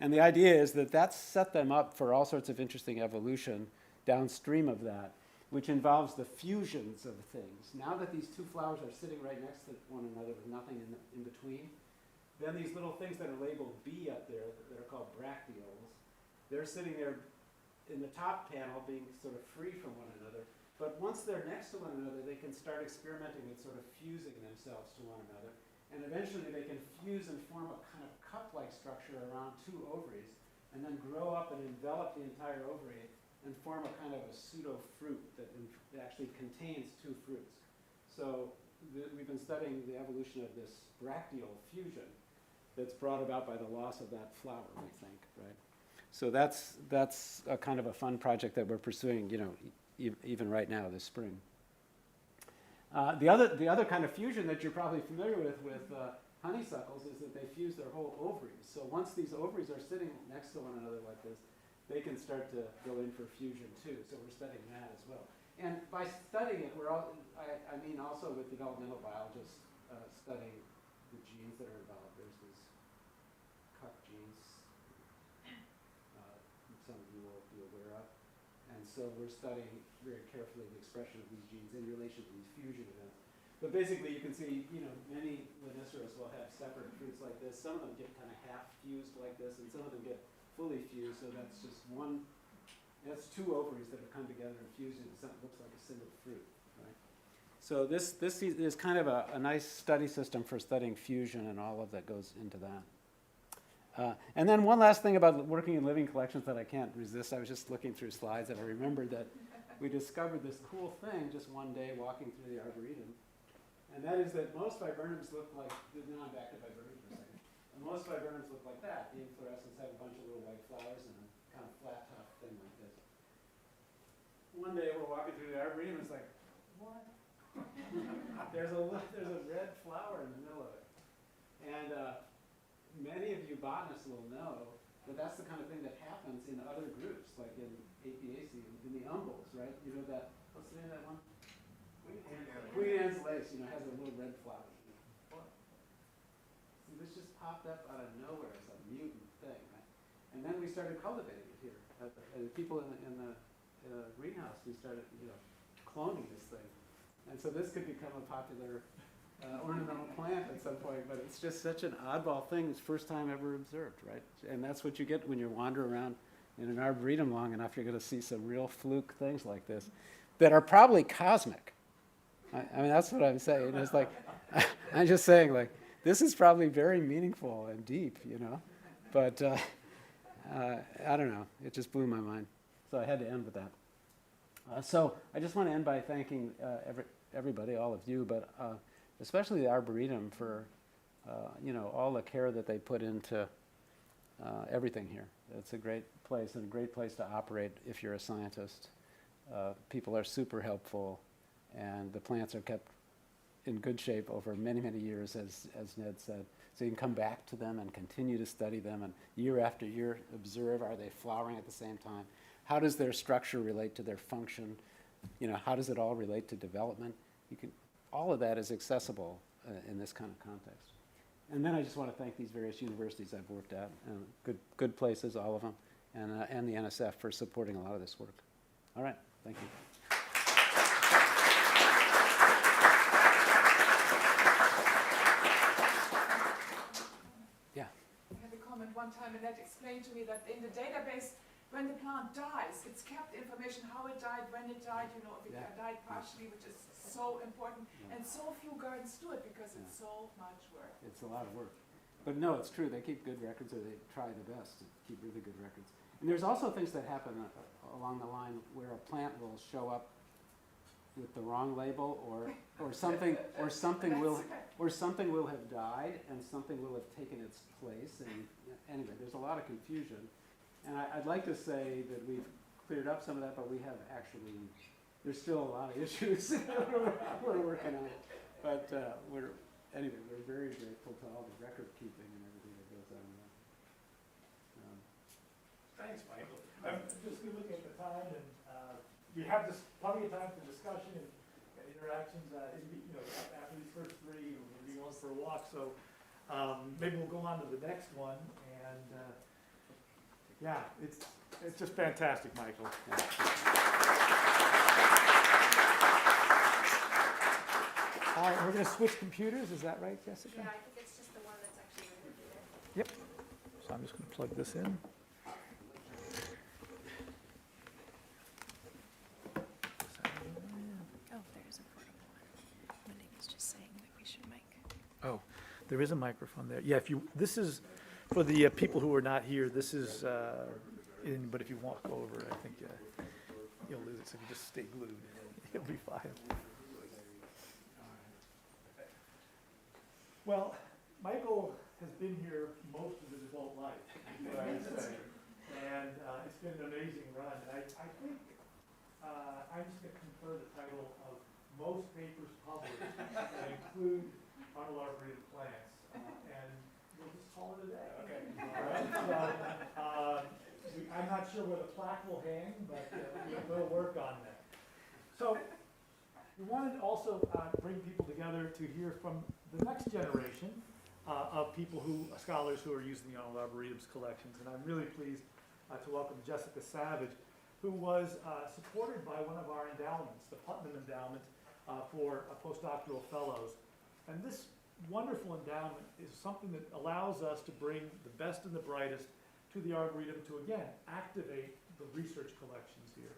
And the idea is that that's set them up for all sorts of interesting evolution downstream of that, which involves the fusions of things. Now that these 2 flowers are sitting right next to one another with nothing in between, then these little things that are labeled B up there that are called bracteoles, they're sitting there in the top panel being sort of free from one another. But once they're next to one another, they can start experimenting with sort of fusing themselves to one another. And eventually they can fuse and form a kind of cup-like structure around 2 ovaries, and then grow up and envelop the entire ovary and form a kind of a pseudo-fruit that actually contains 2 fruits. So we've been studying the evolution of this bracteole fusion that's brought about by the loss of that flower, we think, right? So that's a kind of a fun project that we're pursuing, you know, even right now this spring. The other kind of fusion that you're probably familiar with honeysuckles is that they fuse their whole ovaries. So once these ovaries are sitting next to one another like this, they can start to go in for fusion too. So we're studying that as well. And by studying it, I mean also with developmental biologists studying the genes that are involved. There's these cup genes, some of you will be aware of. And so we're studying very carefully the expression of these genes in relation to these fusion events. But basically you can see, you know, many Loniceras will have separate fruits like this. Some of them get kind of half fused like this, and some of them get fully fused, so that's just one, that's 2 ovaries that have come together and fused into something that looks like a single fruit, right? So this is kind of a nice study system for studying fusion and all of that goes into that. And then one last thing about working in living collections that I can't resist. I was just looking through slides and I remembered that we discovered this cool thing just one day walking through the Arboretum. And that is that most viburnums look like, now I'm back to viburnum for a second. And most viburnums look like that. The inflorescence have a bunch of little white flowers and a kind of flat top thing like this. One day we're walking through the Arboretum and it's like, what? there's a red flower in the middle of it. And many of you botanists will know that that's the kind of thing that happens in other groups, like in Apiaceae, in the umbels, right? You know that, what's the name of that one? Queen Anne's lace, you know, has a little red flower. What? See, this just popped up out of nowhere as a mutant thing, right? And then we started cultivating it here. The people in the greenhouse, we started, you know, cloning this thing. And so this could become a popular ornamental plant at some point, but it's just such an oddball thing. It's first time ever observed, right? And that's what you get when you wander around in an arboretum long enough. You're going to see some real fluke things like this that are probably cosmic. I mean, that's what I'm saying. It's like, I'm just saying, like, this is probably very meaningful and deep, you know? But I don't know. It just blew my mind. So I had to end with that. So I just want to end by thanking everybody, all of you, but especially the Arboretum for, you know, all the care that they put into everything here. It's a great place and a great place to operate if you're a scientist. People are super helpful, and the plants are kept in good shape over many, many years, as Ned said. So you can come back to them and continue to study them, and year after year observe, are they flowering at the same time? How does their structure relate to their function? You know, how does it all relate to development? All of that is accessible in this kind of context. And then I just want to thank these various universities I've worked at, good places, all of them, and the NSF for supporting a lot of this work. All right, thank you. Yeah. I had a comment one time, and that explained to me that in the database, when the plant dies, it's kept information how it died, when it died, you know, if it died partially, which is so important. And so few gardens do it because it's so much work. It's a lot of work. But no, it's true, they keep good records, or they try the best to keep really good records. And there's also things that happen along the line where a plant will show up with the wrong label, or something will have died and something will have taken its place. And anyway, there's a lot of confusion. And I'd like to say that we've cleared up some of that, but we have actually, there's still a lot of issues we're working on. But we're very grateful to all the record keeping and everything that goes on there. Thanks, Michael. I'm just looking at the time, and we have plenty of time for discussion and interactions. After these first three, we'll be going for a walk. So maybe we'll go on to the next one. And yeah, it's just fantastic, Michael. All right, we're going to switch computers. Is that right, Jessica? Yeah, I think it's just the one that's actually right there. Yep. So I'm just going to plug this in. Oh, there's a portable one. Wendy was just saying that we should mic. Oh, there is a microphone there. Yeah, this is, for the people who are not here, this is but if you walk over, I think you'll lose it. So if you just stay glued, you'll be fine. Well, Michael has been here most of his adult life, is what I would say. And it's been an amazing run. And I think I'm just going to confer the title of most papers published that include Arnold Arboretum plants. And we'll just call it a day. Okay. All right. So I'm not sure where the plaque will hang, but we'll work on that. So we wanted to also bring people together to hear from the next generation of scholars who are using the Arnold Arboretum's collections. And I'm really pleased to welcome Jessica Savage, who was supported by one of our endowments, the Putnam Endowment for postdoctoral fellows. And this wonderful endowment is something that allows us to bring the best and the brightest to the Arboretum to, again, activate the research collections here.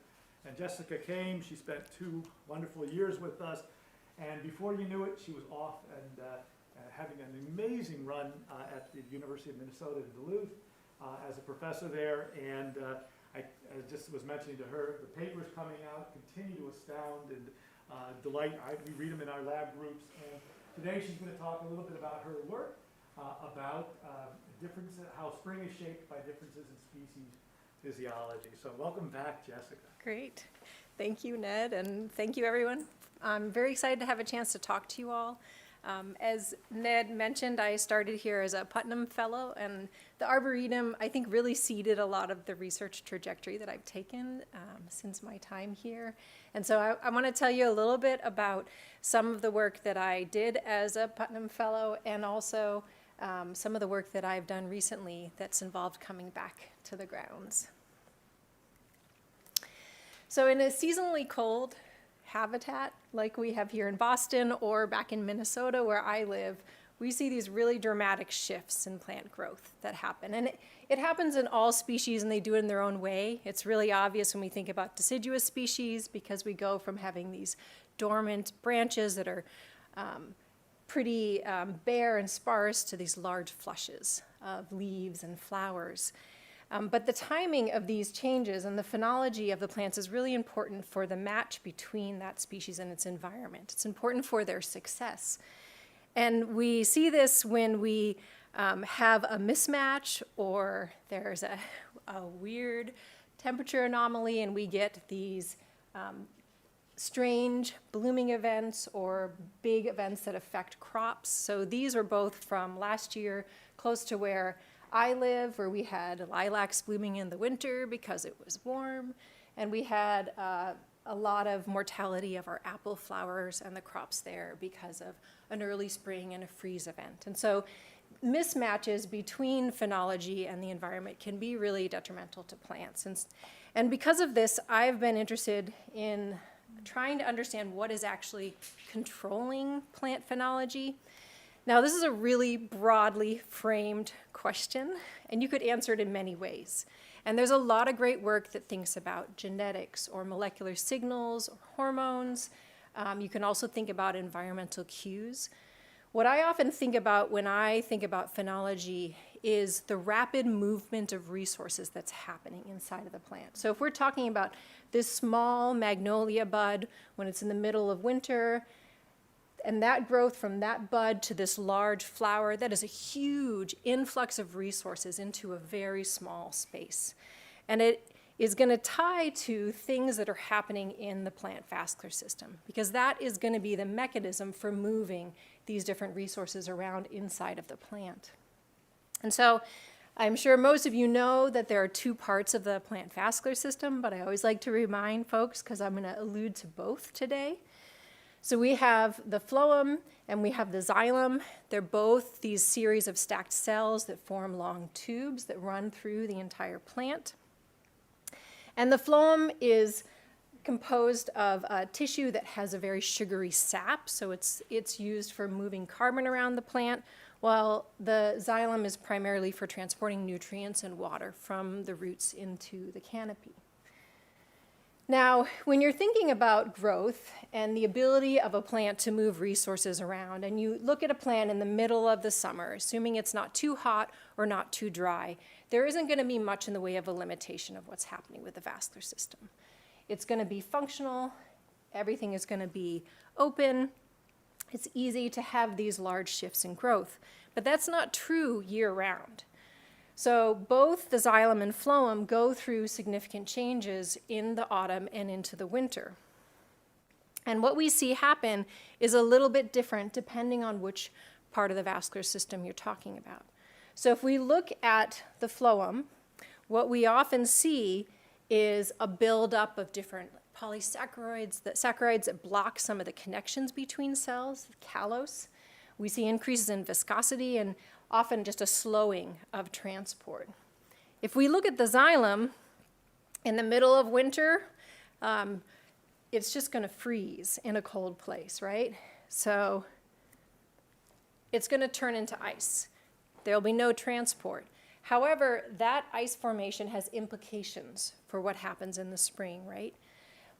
And Jessica came, she spent 2 wonderful years with us, and before you knew it, she was off and having an amazing run at the University of Minnesota in Duluth as a professor there. And I just was mentioning to her, the papers coming out continue to astound and delight. We read them in our lab groups. And today she's going to talk a little bit about her work, about how spring is shaped by differences in species physiology. So welcome back, Jessica. Great. Thank you, Ned, and thank you, everyone. I'm very excited to have a chance to talk to you all. As Ned mentioned, I started here as a Putnam Fellow, and the Arboretum, I think, really seeded a lot of the research trajectory that I've taken since my time here. And so I want to tell you a little bit about some of the work that I did as a Putnam Fellow, and also some of the work that I've done recently that's involved coming back to the grounds. So in a seasonally cold habitat like we have here in Boston or back in Minnesota where I live, we see these really dramatic shifts in plant growth that happen. And it happens in all species, and they do it in their own way. It's really obvious when we think about deciduous species, because we go from having these dormant branches that are pretty bare and sparse to these large flushes of leaves and flowers. But the timing of these changes and the phenology of the plants is really important for the match between that species and its environment. It's important for their success. And we see this when we have a mismatch, or there's a weird temperature anomaly and we get these strange blooming events or big events that affect crops. So these are both from last year, close to where I live, where we had lilacs blooming in the winter because it was warm, and we had a lot of mortality of our apple flowers and the crops there because of an early spring and a freeze event. And so mismatches between phenology and the environment can be really detrimental to plants. And because of this, I've been interested in trying to understand what is actually controlling plant phenology. Now, this is a really broadly framed question, and you could answer it in many ways. And there's a lot of great work that thinks about genetics or molecular signals or hormones. You can also think about environmental cues. What I often think about when I think about phenology is the rapid movement of resources that's happening inside of the plant. So if we're talking about this small magnolia bud when it's in the middle of winter, and that growth from that bud to this large flower, that is a huge influx of resources into a very small space. And it is going to tie to things that are happening in the plant vascular system, because that is going to be the mechanism for moving these different resources around inside of the plant. And so I'm sure most of you know that there are two parts of the plant vascular system, but I always like to remind folks, because I'm going to allude to both today. So we have the phloem and we have the xylem. They're both these series of stacked cells that form long tubes that run through the entire plant. And the phloem is composed of tissue that has a very sugary sap, so it's used for moving carbon around the plant, while the xylem is primarily for transporting nutrients and water from the roots into the canopy. Now, when you're thinking about growth and the ability of a plant to move resources around, and you look at a plant in the middle of the summer, assuming it's not too hot or not too dry, there isn't going to be much in the way of a limitation of what's happening with the vascular system. It's going to be functional, everything is going to be open, it's easy to have these large shifts in growth, but that's not true year-round. So both the xylem and phloem go through significant changes in the autumn and into the winter. And what we see happen is a little bit different depending on which part of the vascular system you're talking about. So if we look at the phloem, what we often see is a buildup of different polysaccharides, saccharides that block some of the connections between cells, callose. We see increases in viscosity and often just a slowing of transport. If we look at the xylem, in the middle of winter, it's just going to freeze in a cold place, right? So it's going to turn into ice. There'll be no transport. However, that ice formation has implications for what happens in the spring, right?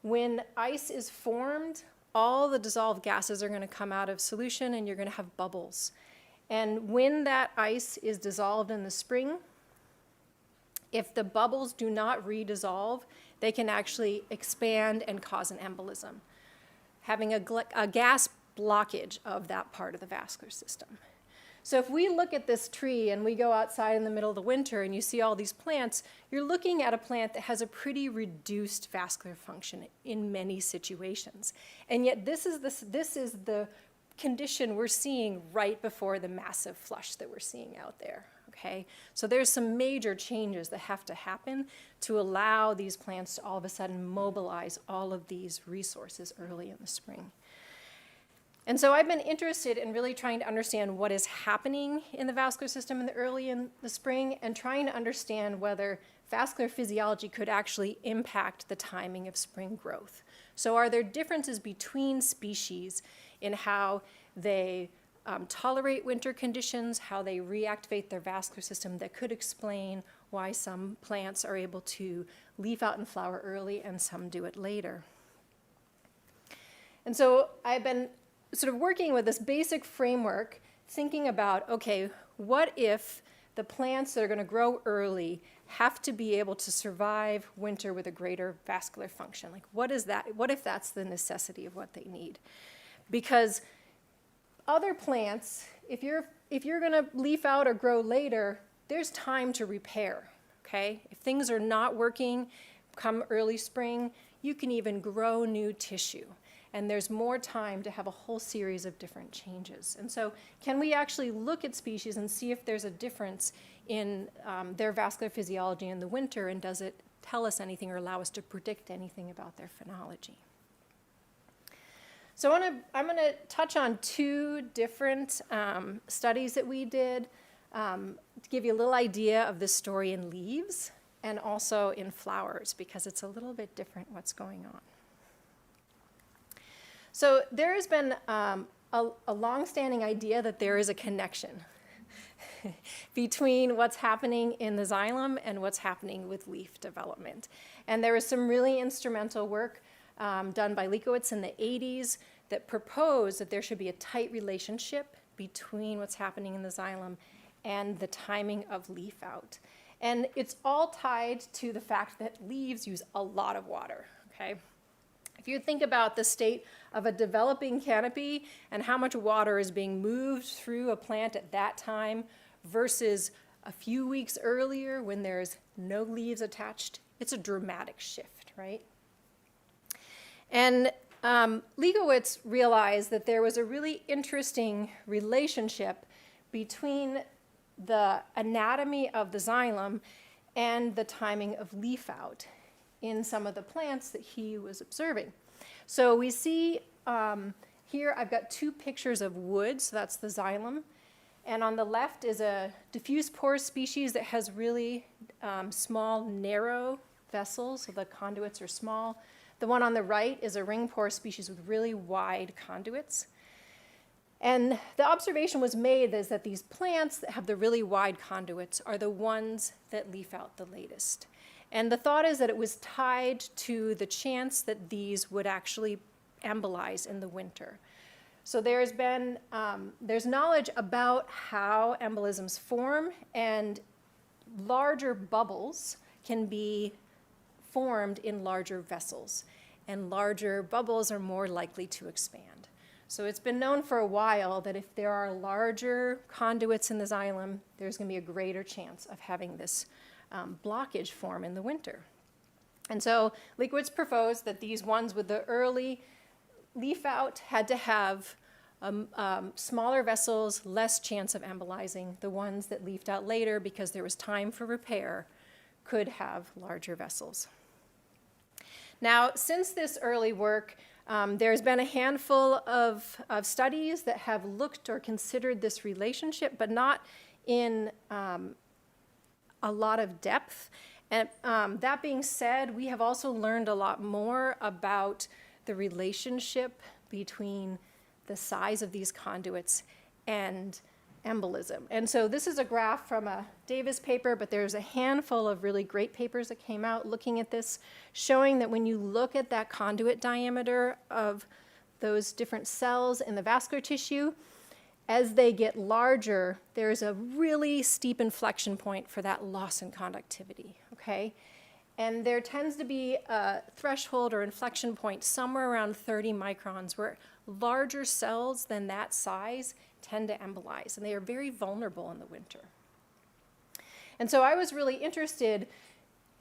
When ice is formed, all the dissolved gases are going to come out of solution and you're going to have bubbles. And when that ice is dissolved in the spring, if the bubbles do not redissolve, they can actually expand and cause an embolism, having a gas blockage of that part of the vascular system. So if we look at this tree and we go outside in the middle of the winter and you see all these plants, you're looking at a plant that has a pretty reduced vascular function in many situations. And yet this is the condition we're seeing right before the massive flush that we're seeing out there, okay? So there's some major changes that have to happen to allow these plants to all of a sudden mobilize all of these resources early in the spring. And so I've been interested in really trying to understand what is happening in the vascular system early in the spring and trying to understand whether vascular physiology could actually impact the timing of spring growth. So are there differences between species in how they tolerate winter conditions, how they reactivate their vascular system that could explain why some plants are able to leaf out and flower early and some do it later? And so I've been sort of working with this basic framework, thinking about, okay, what if the plants that are going to grow early have to be able to survive winter with a greater vascular function? Like, what is that? What if that's the necessity of what they need? Because other plants, if you're going to leaf out or grow later, there's time to repair, okay? If things are not working come early spring, you can even grow new tissue. And there's more time to have a whole series of different changes. And so can we actually look at species and see if there's a difference in their vascular physiology in the winter, and does it tell us anything or allow us to predict anything about their phenology? So I'm going to touch on two different studies that we did to give you a little idea of this story in leaves and also in flowers, because it's a little bit different what's going on. So there has been a long-standing idea that there is a connection between what's happening in the xylem and what's happening with leaf development. And there was some really instrumental work done by Leikowitz in the 80s that proposed that there should be a tight relationship between what's happening in the xylem and the timing of leaf out. And it's all tied to the fact that leaves use a lot of water, okay? If you think about the state of a developing canopy and how much water is being moved through a plant at that time versus a few weeks earlier when there's no leaves attached, it's a dramatic shift, right? And Leibowitz realized that there was a really interesting relationship between the anatomy of the xylem and the timing of leaf out in some of the plants that he was observing. So we see here I've got two pictures of wood, so that's the xylem. And on the left is a diffuse pore species that has really small, narrow vessels, so the conduits are small. The one on the right is a ring pore species with really wide conduits. And the observation was made is that these plants that have the really wide conduits are the ones that leaf out the latest. And the thought is that it was tied to the chance that these would actually embolize in the winter. So there's knowledge about how embolisms form, and larger bubbles can be formed in larger vessels, and larger bubbles are more likely to expand. So it's been known for a while that if there are larger conduits in the xylem, there's going to be a greater chance of having this blockage form in the winter. And so Leibowitz proposed that these ones with the early leaf out had to have smaller vessels, less chance of embolizing. The ones that leafed out later, because there was time for repair, could have larger vessels. Now, since this early work, there's been a handful of studies that have looked or considered this relationship, but not in a lot of depth. And that being said, we have also learned a lot more about the relationship between the size of these conduits and embolism. And so this is a graph from a Davis paper, but there's a handful of really great papers that came out looking at this, showing that when you look at that conduit diameter of those different cells in the vascular tissue, as they get larger, there's a really steep inflection point for that loss in conductivity, okay? And there tends to be a threshold or inflection point somewhere around 30 microns where larger cells than that size tend to embolize, and they are very vulnerable in the winter. And so I was really interested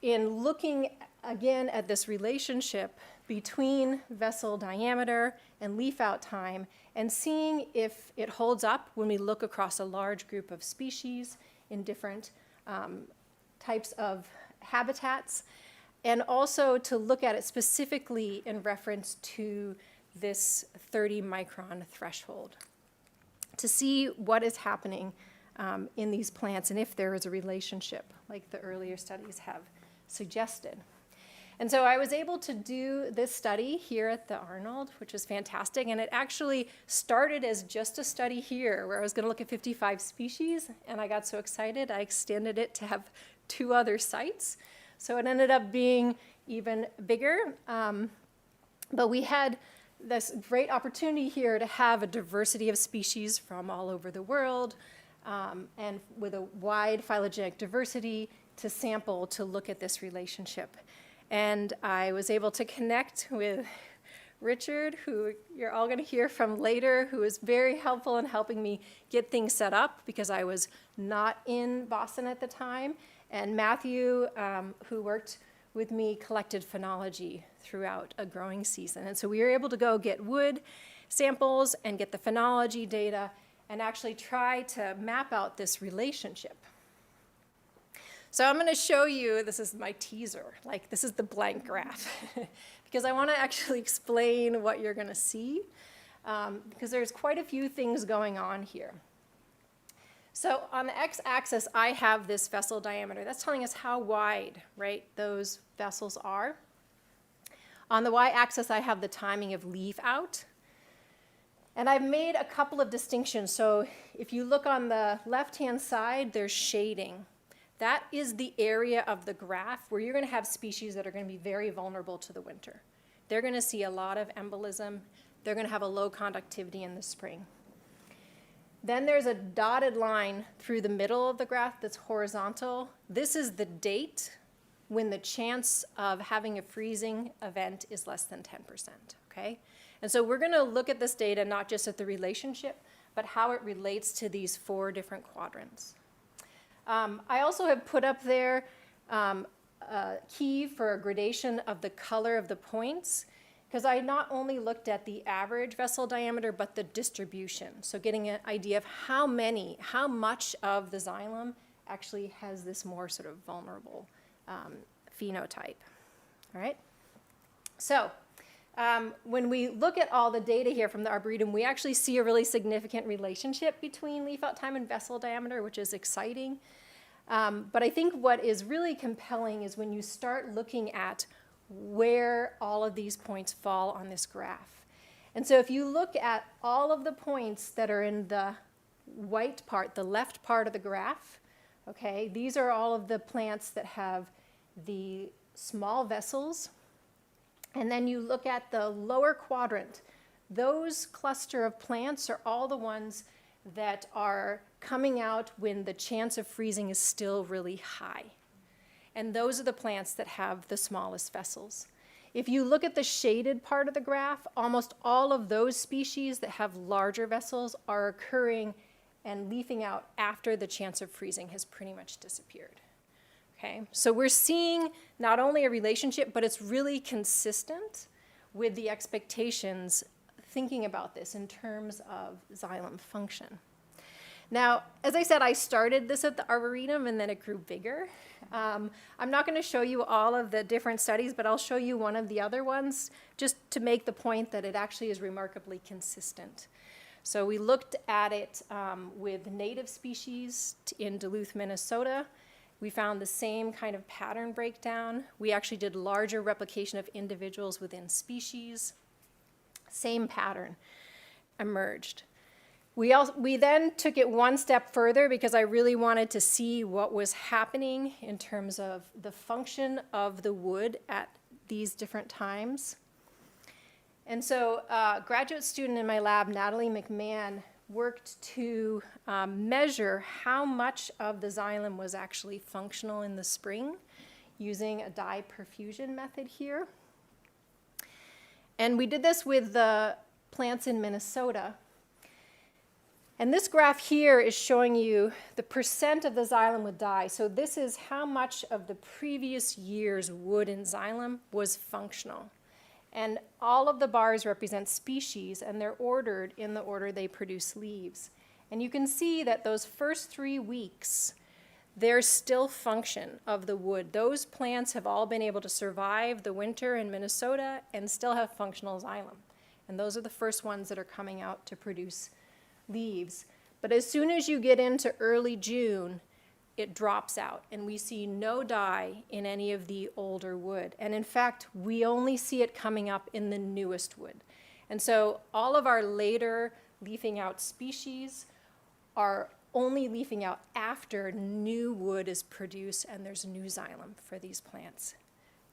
in looking again at this relationship between vessel diameter and leaf out time and seeing if it holds up when we look across a large group of species in different types of habitats, and also to look at it specifically in reference to this 30 micron threshold, to see what is happening in these plants and if there is a relationship like the earlier studies have suggested. And so I was able to do this study here at the Arnold, which was fantastic, and it actually started as just a study here where I was going to look at 55 species, and I got so excited I extended it to have 2 other sites. So it ended up being even bigger, but we had this great opportunity here to have a diversity of species from all over the world, and with a wide phylogenetic diversity to sample to look at this relationship. And I was able to connect with Richard, who you're all going to hear from later, who was very helpful in helping me get things set up because I was not in Boston at the time, and Matthew, who worked with me, collected phenology throughout a growing season. And so we were able to go get wood samples and get the phenology data and actually try to map out this relationship. So I'm going to show you, this is my teaser, like this is the blank graph, because I want to actually explain what you're going to see, because there's quite a few things going on here. So on the x-axis, I have this vessel diameter. That's telling us how wide, right, those vessels are. On the y-axis, I have the timing of leaf out. And I've made a couple of distinctions. So if you look on the left-hand side, there's shading. That is the area of the graph where you're going to have species that are going to be very vulnerable to the winter. They're going to see a lot of embolism. They're going to have a low conductivity in the spring. Then there's a dotted line through the middle of the graph that's horizontal. This is the date when the chance of having a freezing event is less than 10%, okay? And so we're gonna look at this data not just at the relationship, but how it relates to these 4 different quadrants. I also have put up there a key for a gradation of the color of the points, because I not only looked at the average vessel diameter, but the distribution. So getting an idea of how much of the xylem actually has this more sort of vulnerable phenotype. All right? So when we look at all the data here from the Arboretum, we actually see a really significant relationship between leaf out time and vessel diameter, which is exciting. But I think what is really compelling is when you start looking at where all of these points fall on this graph. And so if you look at all of the points that are in the white part, the left part of the graph, okay, these are all of the plants that have the small vessels. And then you look at the lower quadrant. Those cluster of plants are all the ones that are coming out when the chance of freezing is still really high. And those are the plants that have the smallest vessels. If you look at the shaded part of the graph, almost all of those species that have larger vessels are occurring and leafing out after the chance of freezing has pretty much disappeared. Okay, so we're seeing not only a relationship, but it's really consistent with the expectations thinking about this in terms of xylem function. Now, as I said, I started this at the Arboretum and then it grew bigger. I'm not going to show you all of the different studies, but I'll show you one of the other ones just to make the point that it actually is remarkably consistent. So we looked at it with native species in Duluth, Minnesota. We found the same kind of pattern breakdown. We actually did larger replication of individuals within species. Same pattern emerged. We then took it one step further because I really wanted to see what was happening in terms of the function of the wood at these different times. And so a graduate student in my lab, Natalie McMahon, worked to measure how much of the xylem was actually functional in the spring using a dye perfusion method here. And we did this with the plants in Minnesota. And this graph here is showing you the percent of the xylem with dye. So this is how much of the previous year's wood in xylem was functional. And all of the bars represent species, and they're ordered in the order they produce leaves. And you can see that those first 3 weeks, there's still function of the wood. Those plants have all been able to survive the winter in Minnesota and still have functional xylem. And those are the first ones that are coming out to produce leaves. But as soon as you get into early June, it drops out, and we see no dye in any of the older wood. And in fact, we only see it coming up in the newest wood. And so all of our later leafing out species are only leafing out after new wood is produced and there's new xylem for these plants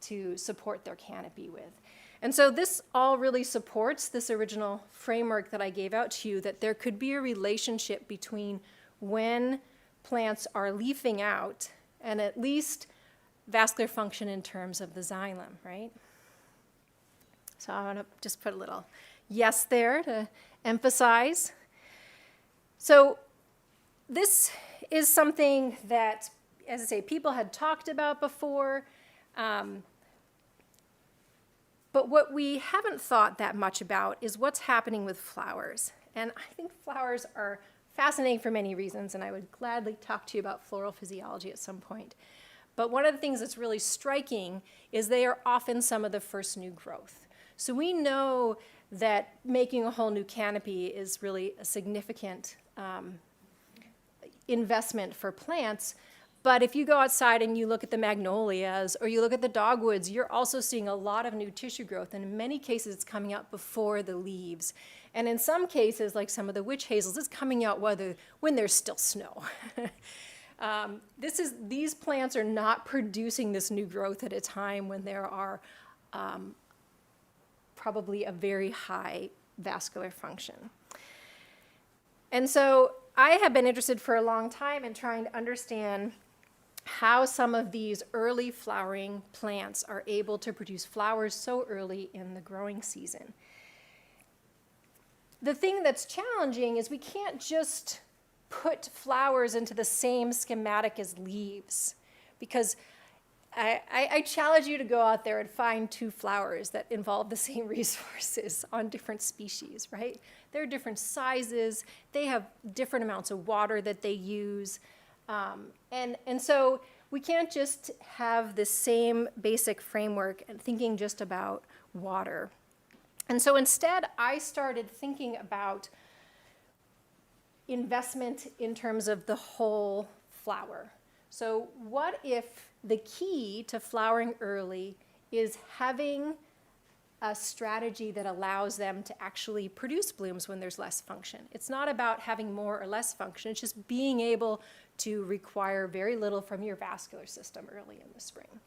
to support their canopy with. And so this all really supports this original framework that I gave out to you, that there could be a relationship between when plants are leafing out and at least vascular function in terms of the xylem, right? So I want to just put a little yes there to emphasize. So this is something that, as I say, people had talked about before, but what we haven't thought that much about is what's happening with flowers. And I think flowers are fascinating for many reasons, and I would gladly talk to you about floral physiology at some point. But one of the things that's really striking is they are often some of the first new growth. So we know that making a whole new canopy is really a significant investment for plants. But if you go outside and you look at the magnolias or you look at the dogwoods, you're also seeing a lot of new tissue growth. And in many cases, it's coming out before the leaves. And in some cases, like some of the witch hazels, it's coming out when there's still snow. These plants are not producing this new growth at a time when there are probably a very high vascular function. And so I have been interested for a long time in trying to understand how some of these early flowering plants are able to produce flowers so early in the growing season. The thing that's challenging is we can't just put flowers into the same schematic as leaves, because I challenge you to go out there and find two flowers that involve the same resources on different species, right? They're different sizes, they have different amounts of water that they use, and so we can't just have the same basic framework and thinking just about water. And so instead, I started thinking about investment in terms of the whole flower. So what if the key to flowering early is having a strategy that allows them to actually produce blooms when there's less function? It's not about having more or less function, it's just being able to require very little from your vascular system early in the spring.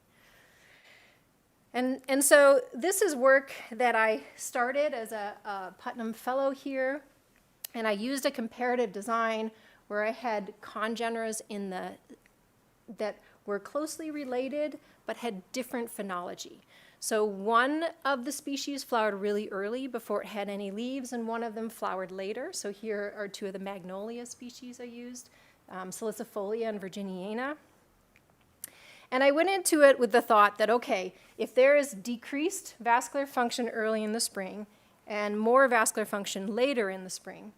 And so this is work that I started as a Putnam Fellow here, and I used a comparative design where I had congeneras that were closely related but had different phenology. So one of the species flowered really early before it had any leaves, and one of them flowered later. So here are two of the magnolia species I used, Salicifolia and Virginiana. And I went into it with the thought that, okay, if there is decreased vascular function early in the spring and more vascular function later in the spring,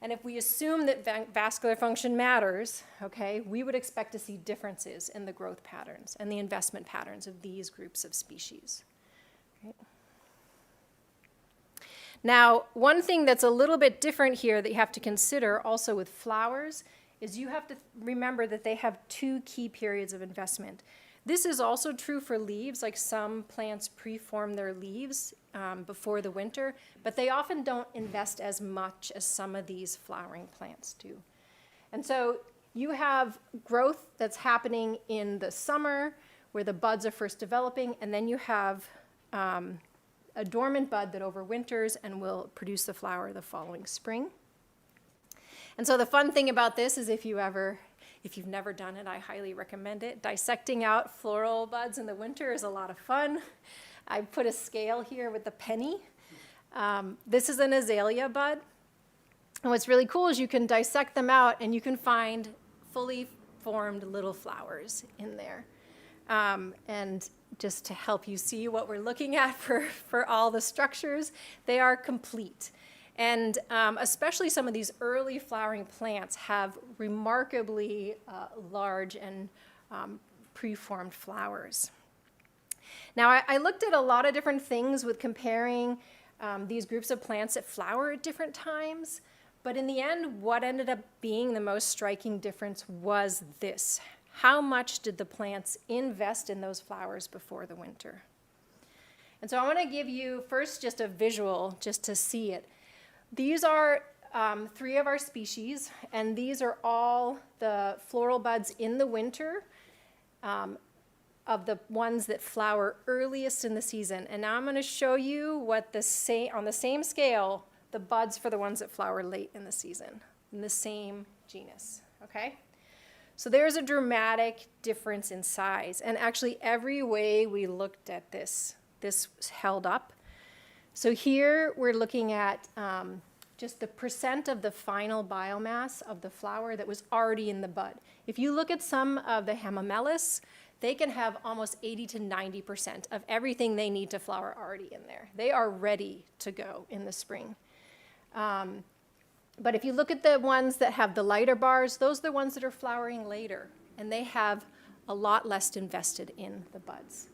and if we assume that vascular function matters, okay, we would expect to see differences in the growth patterns and the investment patterns of these groups of species. Right? Now, one thing that's a little bit different here that you have to consider also with flowers is you have to remember that they have two key periods of investment. This is also true for leaves, like some plants preform their leaves before the winter, but they often don't invest as much as some of these flowering plants do. And so you have growth that's happening in the summer where the buds are first developing, and then you have a dormant bud that overwinters and will produce the flower the following spring. And so the fun thing about this is if you've never done it, I highly recommend it. Dissecting out floral buds in the winter is a lot of fun. I put a scale here with the penny. This is an azalea bud. And what's really cool is you can dissect them out and you can find fully formed little flowers in there. And just to help you see what we're looking at for all the structures, they are complete. And especially some of these early flowering plants have remarkably large and preformed flowers. Now, I looked at a lot of different things with comparing these groups of plants that flower at different times, but in the end, what ended up being the most striking difference was this. How much did the plants invest in those flowers before the winter? And so I want to give you first just a visual just to see it. These are three of our species, and these are all the floral buds in the winter of the ones that flower earliest in the season. And now I'm going to show you what on the same scale, the buds for the ones that flower late in the season, in the same genus, okay? So there's a dramatic difference in size, and actually every way we looked at this held up. So here we're looking at just the percent of the final biomass of the flower that was already in the bud. If you look at some of the hamamelis, they can have almost 80 to 90% of everything they need to flower already in there. They are ready to go in the spring. But if you look at the ones that have the lighter bars, those are the ones that are flowering later, and they have a lot less invested in the buds.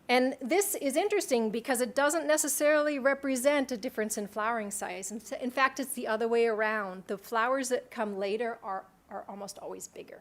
And this is interesting because it doesn't necessarily represent a difference in flowering size. In fact, it's the other way around. The flowers that come later are almost always bigger.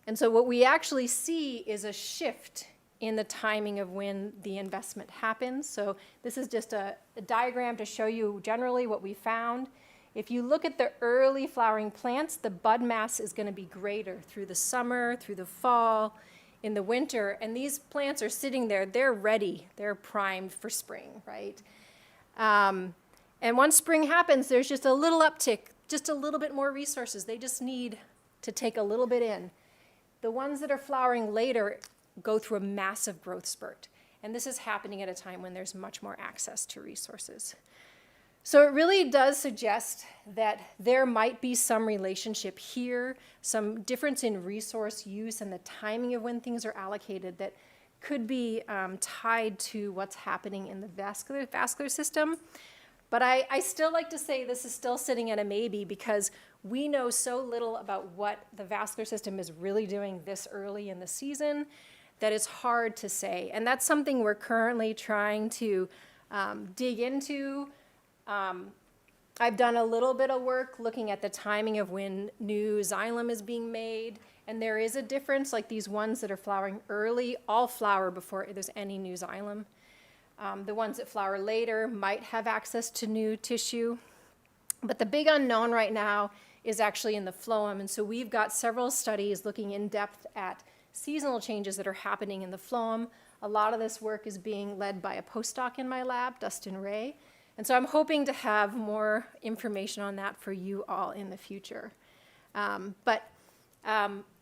And so what we actually see is a shift in the timing of when the investment happens. So this is just a diagram to show you generally what we found. If you look at the early flowering plants, the bud mass is going to be greater through the summer, through the fall, in the winter, and these plants are sitting there, they're ready, they're primed for spring, right? And once spring happens, there's just a little uptick just a little bit more resources. They just need to take a little bit in. The ones that are flowering later go through a massive growth spurt. And this is happening at a time when there's much more access to resources. So it really does suggest that there might be some relationship here, some difference in resource use and the timing of when things are allocated that could be tied to what's happening in the vascular system. But I still like to say this is still sitting at a maybe because we know so little about what the vascular system is really doing this early in the season that it's hard to say. And that's something we're currently trying to dig into. I've done a little bit of work looking at the timing of when new xylem is being made. And there is a difference, like these ones that are flowering early, all flower before there's any new xylem. The ones that flower later might have access to new tissue. But the big unknown right now is actually in the phloem. And so we've got several studies looking in depth at seasonal changes that are happening in the phloem. A lot of this work is being led by a postdoc in my lab, Dustin Ray. And so I'm hoping to have more information on that for you all in the future.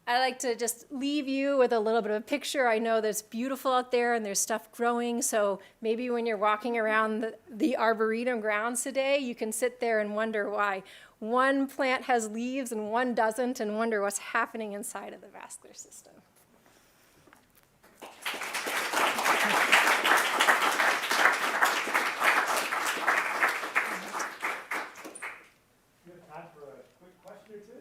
I like to just leave you with a little bit of a picture. I know that it's beautiful out there and there's stuff growing, so maybe when you're walking around the Arboretum grounds today, you can sit there and wonder why one plant has leaves and one doesn't, and wonder what's happening inside of the vascular system. You have time for a quick question or two?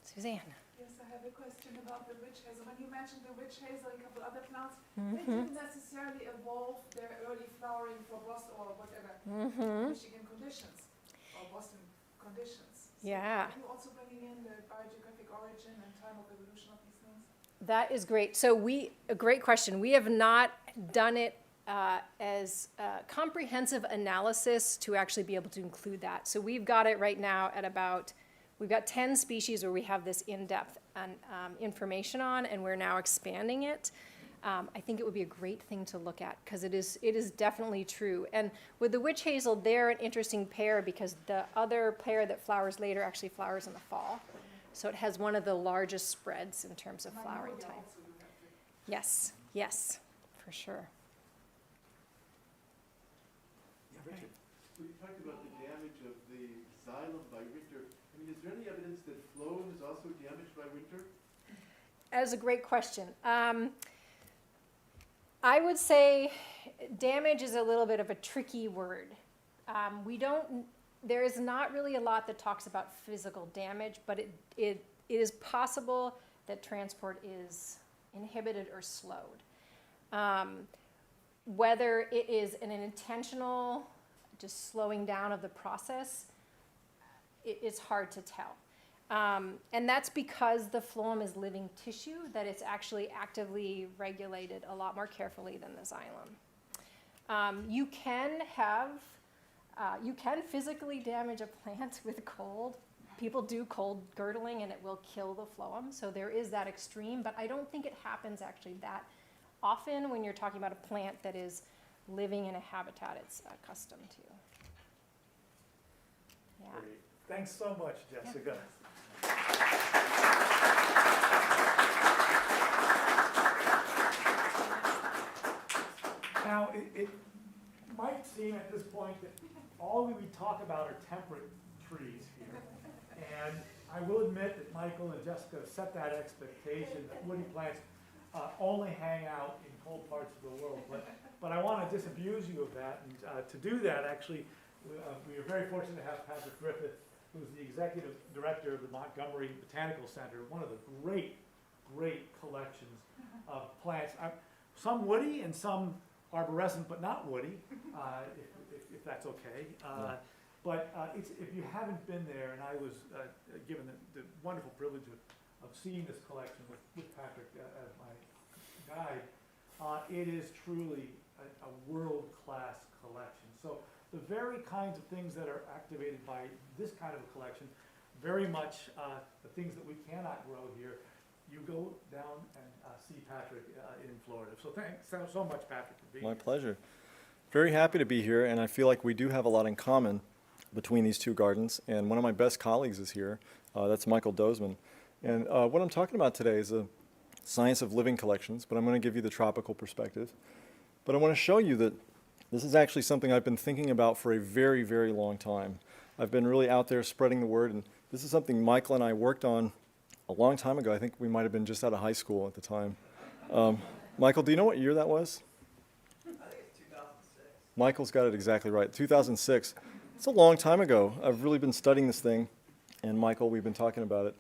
Suzanne. Yes, I have a question about the witch hazel. When you mentioned the witch hazel and a couple other plants, they didn't necessarily evolve their early flowering for Boston or whatever, Michigan conditions or Boston conditions. So Yeah. are you also bringing in the biogeographic origin and time of evolution of these things? That is great. So a great question. We have not done it as a comprehensive analysis to actually be able to include that. So we've got it right now at we've got 10 species where we have this in-depth information on, and we're now expanding it. I think it would be a great thing to look at because it is definitely true. And with the witch hazel, they're an interesting pair because the other pair that flowers later actually flowers in the fall. So it has one of the largest spreads in terms of flowering time. Yes, yes, for sure. Yeah, Richard. We talked about the damage of the xylem by winter. I mean, is there any evidence that phloem is also damaged by winter? That is a great question. I would say damage is a little bit of a tricky word. There is not really a lot that talks about physical damage, but it is possible that transport is inhibited or slowed. Whether it is an intentional just slowing down of the process, it's hard to tell. And that's because the phloem is living tissue, that it's actually actively regulated a lot more carefully than the xylem. You can physically damage a plant with cold. People do cold girdling and it will kill the phloem. So there is that extreme, but I don't think it happens actually that often when you're talking about a plant that is living in a habitat it's accustomed to. Yeah. Great. Thanks so much, Jessica. Now, it might seem at this point that all we talk about are temperate trees here. And I will admit that Michael and Jessica have set that expectation that woody plants only hang out in cold parts of the world. But I want to disabuse you of that. And to do that, actually, we are very fortunate to have Patrick Griffith, who's the executive director of the Montgomery Botanical Center, one of the great collections of plants. Some woody and some arborescent, but not woody, if that's okay. But if you haven't been there, and I was given the wonderful privilege of seeing this collection with Patrick as my guide, it is truly a world-class collection. So the very kinds of things that are activated by this kind of a collection, very much the things that we cannot grow here, you go down and see Patrick in Florida. So thanks so much, Patrick, for being here. My pleasure. Very happy to be here, and I feel like we do have a lot in common. between these two gardens, and one of my best colleagues is here. That's Michael Dozman. And what I'm talking about today is the science of living collections, but I'm going to give you the tropical perspective. But I want to show you that this is actually something I've been thinking about for a very, very long time. I've been really out there spreading the word, and this is something Michael and I worked on a long time ago. I think we might have been just out of high school at the time. Michael, do you know what year that was? I think it's 2006. Michael's got it exactly right. 2006. It's a long time ago. I've really been studying this thing, and Michael, we've been talking about it.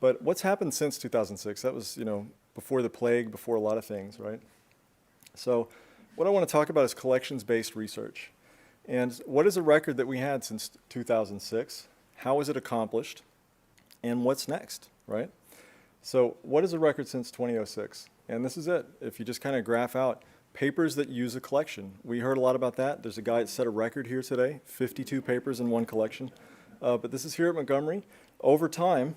But what's happened since 2006? That was, before the plague, before a lot of things, right? So what I want to talk about is collections-based research. And what is a record that we had since 2006? How was it accomplished? And what's next, right? So what is a record since 2006? And this is it. If you just kind of graph out papers that use a collection. We heard a lot about that. There's a guy that set a record here today, 52 papers in one collection. But this is here at Montgomery. Over time,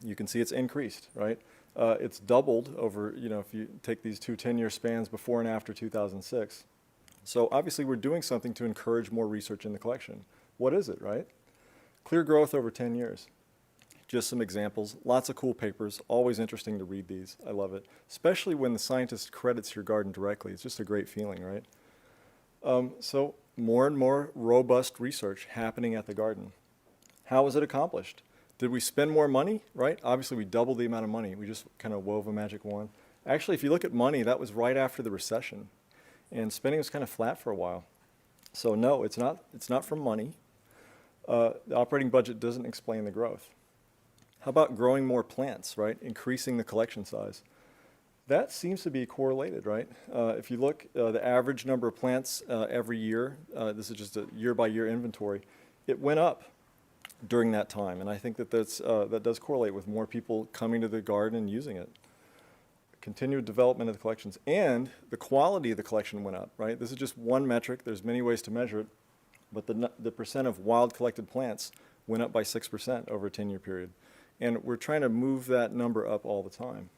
you can see it's increased, right? It's doubled over, if you take these two 10-year spans before and after 2006. So obviously we're doing something to encourage more research in the collection. What is it, right? Clear growth over 10 years. Just some examples. Lots of cool papers. Always interesting to read these. I love it. Especially when the scientist credits your garden directly. It's just a great feeling, right? So more and more robust research happening at the garden. How was it accomplished? Did we spend more money, right? Obviously we doubled the amount of money. We just kind of wove a magic wand. Actually, if you look at money, that was right after the recession. And spending was kind of flat for a while. So no, it's not from money. The operating budget doesn't explain the growth. How about growing more plants, right? Increasing the collection size. That seems to be correlated, right? If you look, the average number of plants every year, this is just a year-by-year inventory, it went up during that time. And I think that that does correlate with more people coming to the garden and using it. Continued development of the collections. And the quality of the collection went up, right? This is just one metric. There's many ways to measure it. But the percent of wild collected plants went up by 6% over a 10-year period. And we're trying to move that number up all the time.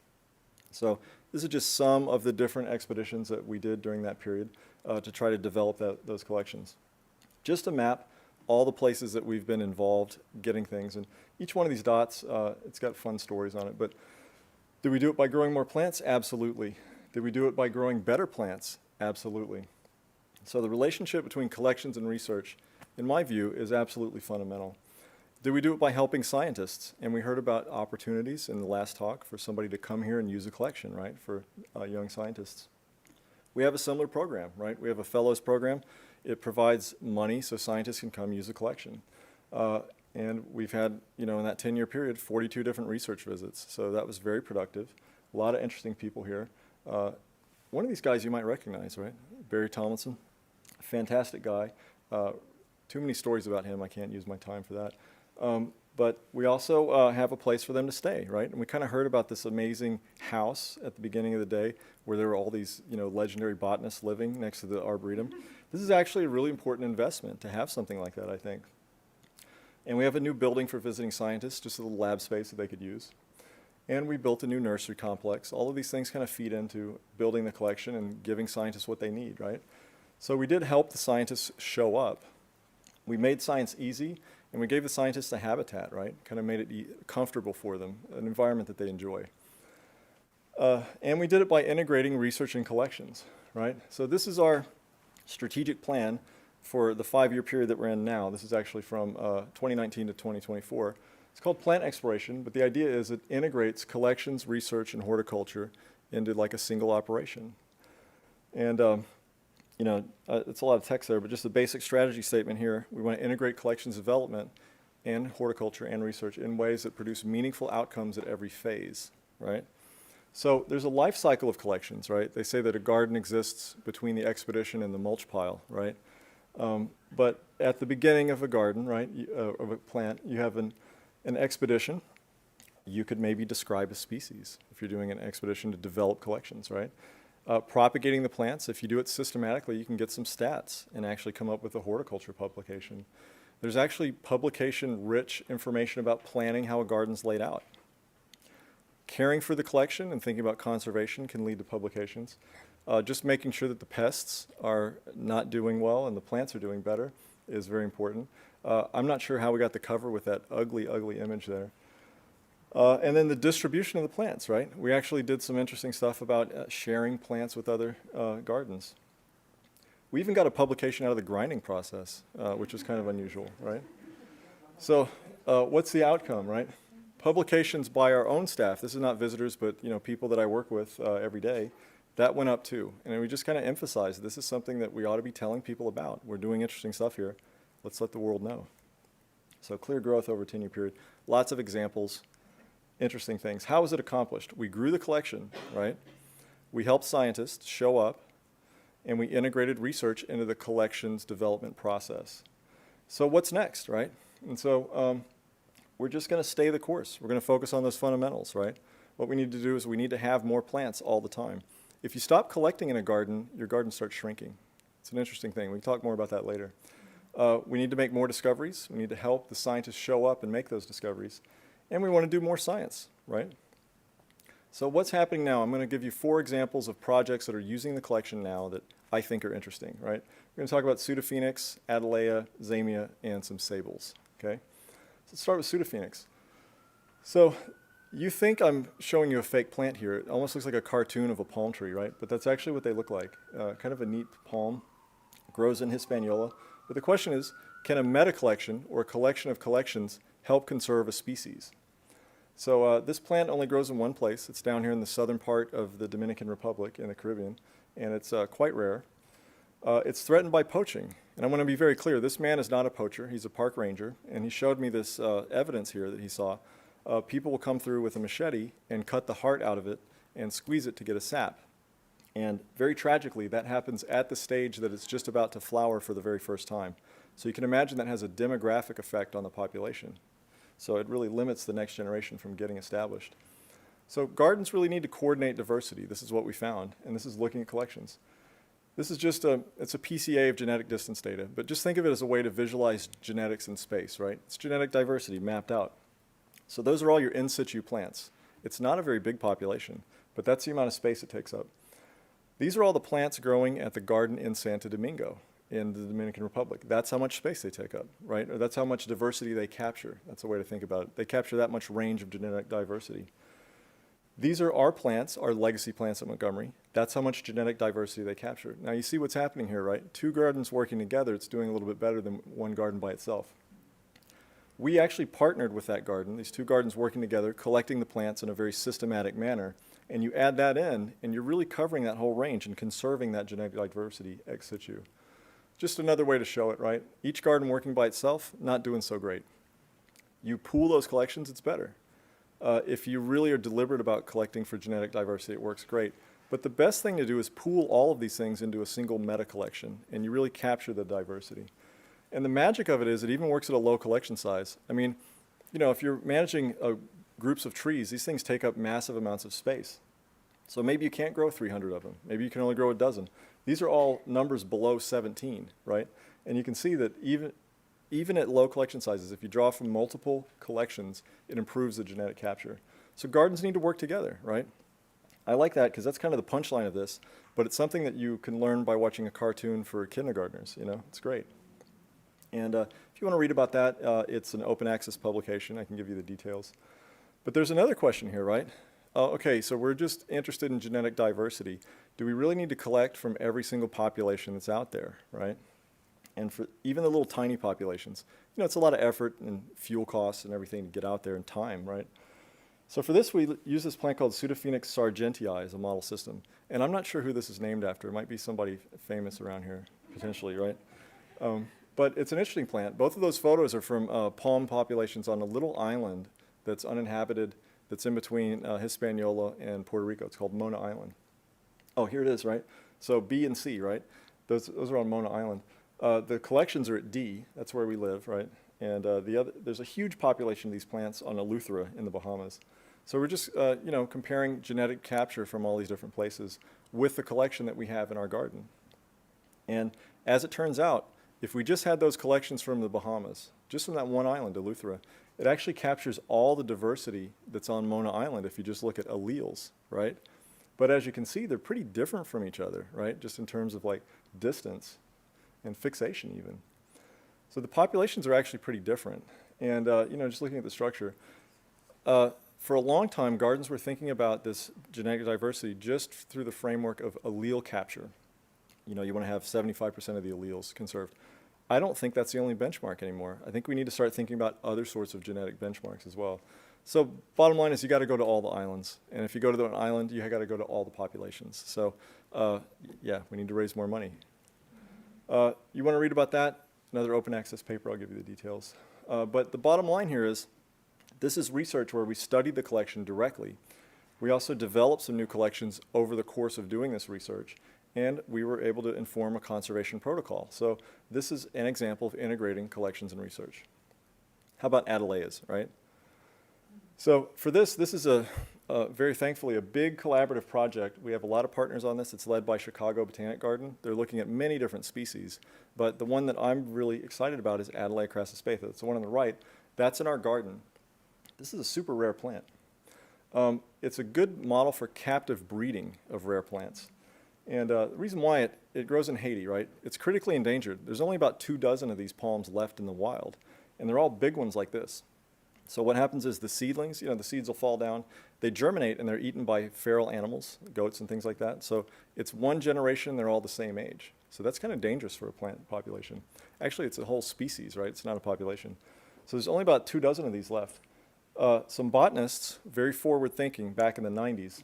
So this is just some of the different expeditions that we did during that period to try to develop those collections. Just to map all the places that we've been involved getting things. And each one of these dots, it's got fun stories on it. But did we do it by growing more plants? Absolutely. Did we do it by growing better plants? Absolutely. So the relationship between collections and research, in my view, is absolutely fundamental. Did we do it by helping scientists? And we heard about opportunities in the last talk for somebody to come here and use a collection, right, for young scientists. We have a similar program, right? We have a fellows program. It provides money so scientists can come use a collection. And we've had, in that 10-year period, 42 different research visits. So that was very productive. A lot of interesting people here. One of these guys you might recognize, right? Barry Tomlinson, fantastic guy. Too many stories about him. I can't use my time for that. But we also have a place for them to stay, right? And we kind of heard about this amazing house at the beginning of the day where there were all these, legendary botanists living next to the Arboretum. This is actually a really important investment to have something like that, I think. And we have a new building for visiting scientists, just a little lab space that they could use. And we built a new nursery complex. All of these things kind of feed into building the collection and giving scientists what they need, right? So we did help the scientists show up. We made science easy, and we gave the scientists a habitat, right? Kind of made it comfortable for them, an environment that they enjoy. And we did it by integrating research and collections, right? So this is our strategic plan for the 5-year period that we're in now. This is actually from 2019 to 2024. It's called plant exploration, but the idea is it integrates collections, research, and horticulture into like a single operation. And it's a lot of text there, but just the basic strategy statement here. We want to integrate collections development and horticulture and research in ways that produce meaningful outcomes at every phase, right? So there's a life cycle of collections, right? They say that a garden exists between the expedition and the mulch pile, right? But at the beginning of a garden, right, of a plant, you have an expedition. You could maybe describe a species if you're doing an expedition to develop collections, right? Propagating the plants, if you do it systematically, you can get some stats and actually come up with a horticulture publication. There's actually publication-rich information about planning how a garden's laid out. Caring for the collection and thinking about conservation can lead to publications. Just making sure that the pests are not doing well and the plants are doing better is very important. I'm not sure how we got the cover with that ugly, ugly image there. And then the distribution of the plants, right? We actually did some interesting stuff about sharing plants with other gardens. We even got a publication out of the grinding process, which is kind of unusual, right? So what's the outcome, right? Publications by our own staff, this is not visitors, but people that I work with every day, that went up too. And we just kind of emphasized this is something that we ought to be telling people about. We're doing interesting stuff here. Let's let the world know. So clear growth over a 10-year period. Lots of examples, interesting things. How was it accomplished? We grew the collection, right? We helped scientists show up, and we integrated research into the collection's development process. So what's next, right? And so we're just going to stay the course. We're going to focus on those fundamentals, right? What we need to do is we need to have more plants all the time. If you stop collecting in a garden, your garden starts shrinking. It's an interesting thing. We can talk more about that later. We need to make more discoveries. We need to help the scientists show up and make those discoveries. And we want to do more science, right? So what's happening now? I'm going to give you 4 examples of projects that are using the collection now that I think are interesting, right? We're going to talk about Pseudo-Phoenix, Adelaia, Zamia, and some sables, okay? So let's start with Pseudo-Phoenix. So you think I'm showing you a fake plant here. It almost looks like a cartoon of a palm tree, right? But that's actually what they look like. Kind of a neat palm. Grows in Hispaniola. But the question is, can a meta-collection or a collection of collections help conserve a species? So this plant only grows in one place. It's down here in the southern part of the Dominican Republic in the Caribbean, and it's quite rare. It's threatened by poaching. And I want to be very clear, this man is not a poacher. He's a park ranger, and he showed me this evidence here that he saw. People will come through with a machete and cut the heart out of it and squeeze it to get a sap. And very tragically, that happens at the stage that it's just about to flower for the very first time. So you can imagine that has a demographic effect on the population. So it really limits the next generation from getting established. So gardens really need to coordinate diversity. This is what we found, and this is looking at collections. This is just it's a PCA of genetic distance data, but just think of it as a way to visualize genetics in space, right? It's genetic diversity mapped out. So those are all your in situ plants. It's not a very big population, but that's the amount of space it takes up. These are all the plants growing at the garden in Santo Domingo in the Dominican Republic. That's how much space they take up, right? Or that's how much diversity they capture. That's a way to think about it. They capture that much range of genetic diversity. These are our plants, our legacy plants at Montgomery. That's how much genetic diversity they capture. Now you see what's happening here, right? 2 gardens working together, it's doing a little bit better than one garden by itself. We actually partnered with that garden, these 2 gardens working together, collecting the plants in a very systematic manner. And you add that in, and you're really covering that whole range and conserving that genetic diversity ex situ. Just another way to show it, right? Each garden working by itself, not doing so great. You pool those collections, it's better. If you really are deliberate about collecting for genetic diversity, it works great. But the best thing to do is pool all of these things into a single meta collection, and you really capture the diversity. And the magic of it is it even works at a low collection size. I mean, if you're managing groups of trees, these things take up massive amounts of space. So maybe you can't grow 300 of them. Maybe you can only grow a dozen. These are all numbers below 17, right? And you can see that even at low collection sizes, if you draw from multiple collections, it improves the genetic capture. So gardens need to work together, right? I like that because that's kind of the punchline of this, but it's something that you can learn by watching a cartoon for kindergartners, it's great. And if you want to read about that, it's an open access publication. I can give you the details. But there's another question here, right? Okay, so we're just interested in genetic diversity. Do we really need to collect from every single population that's out there, right? And for even the little tiny populations, it's a lot of effort and fuel costs and everything to get out there in time, right? So for this, we use this plant called Pseudo-Phoenix sargentii as a model system. And I'm not sure who this is named after. It might be somebody famous around here, potentially, right? But it's an interesting plant. Both of those photos are from palm populations on a little island that's uninhabited, that's in between Hispaniola and Puerto Rico. It's called Mona Island. Oh, here it is, right? So B and C, right? Those are on Mona Island. The collections are at D. That's where we live, right? And there's a huge population of these plants on Eleuthera in the Bahamas. So we're just, comparing genetic capture from all these different places with the collection that we have in our garden. And as it turns out, if we just had those collections from the Bahamas, just from that one island, Eleuthera, it actually captures all the diversity that's on Mona Island if you just look at alleles, right? But as you can see, they're pretty different from each other, right? Just in terms of like distance and fixation even. So the populations are actually pretty different. And, just looking at the structure, for a long time, gardens were thinking about this genetic diversity just through the framework of allele capture. You want to have 75% of the alleles conserved. I don't think that's the only benchmark anymore. I think we need to start thinking about other sorts of genetic benchmarks as well. So bottom line is you got to go to all the islands. And if you go to an island, you got to go to all the populations. So yeah, we need to raise more money. You want to read about that? Another open access paper, I'll give you the details. But the bottom line here is this is research where we studied the collection directly. We also developed some new collections over the course of doing this research, and we were able to inform a conservation protocol. So this is an example of integrating collections and research. How about Adelaeas, right? So for this is very thankfully a big collaborative project. We have a lot of partners on this. It's led by Chicago Botanic Garden. They're looking at many different species, but the one that I'm really excited about is Adelaea crassuspaetha. It's the one on the right. That's in our garden. This is a super rare plant. It's a good model for captive breeding of rare plants. And the reason why it grows in Haiti, right? It's critically endangered. There's only about 24 of these palms left in the wild, and they're all big ones like this. So what happens is the seedlings, the seeds will fall down, they germinate, and they're eaten by feral animals, goats and things like that. So it's one generation, they're all the same age. So that's kind of dangerous for a plant population. Actually, it's a whole species, right? It's not a population. So there's only about 24 of these left. Some botanists, very forward-thinking, back in the 90s,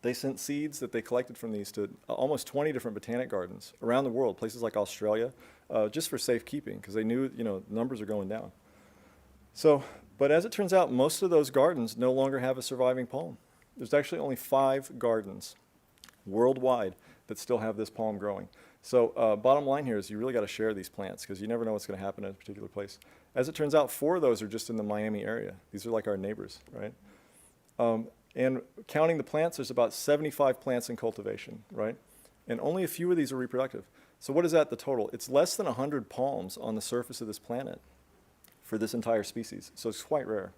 they sent seeds that they collected from these to almost 20 different botanic gardens around the world, places like Australia, just for safekeeping, because they knew, numbers are going down. So, but as it turns out, most of those gardens no longer have a surviving palm. There's actually only 5 gardens worldwide that still have this palm growing. So bottom line here is you really got to share these plants because you never know what's going to happen in a particular place. As it turns out, 4 of those are just in the Miami area. These are like our neighbors, right? And counting the plants, there's about 75 plants in cultivation, right? And only a few of these are reproductive. So what is that, the total? It's less than 100 palms on the surface of this planet for this entire species. So it's quite rare.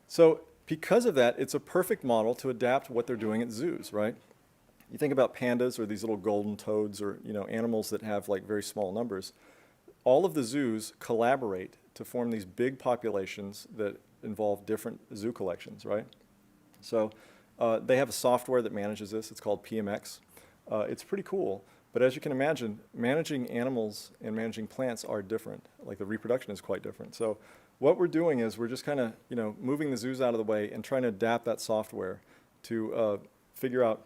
So because of that, it's a perfect model to adapt what they're doing at zoos, right? You think about pandas or these little golden toads or animals that have like very small numbers. All of the zoos collaborate to form these big populations that involve different zoo collections, right? So they have a software that manages this. It's called PMX. It's pretty cool. But as you can imagine, managing animals and managing plants are different. Like the reproduction is quite different. So what we're doing is we're just kind of moving the zoos out of the way and trying to adapt that software to figure out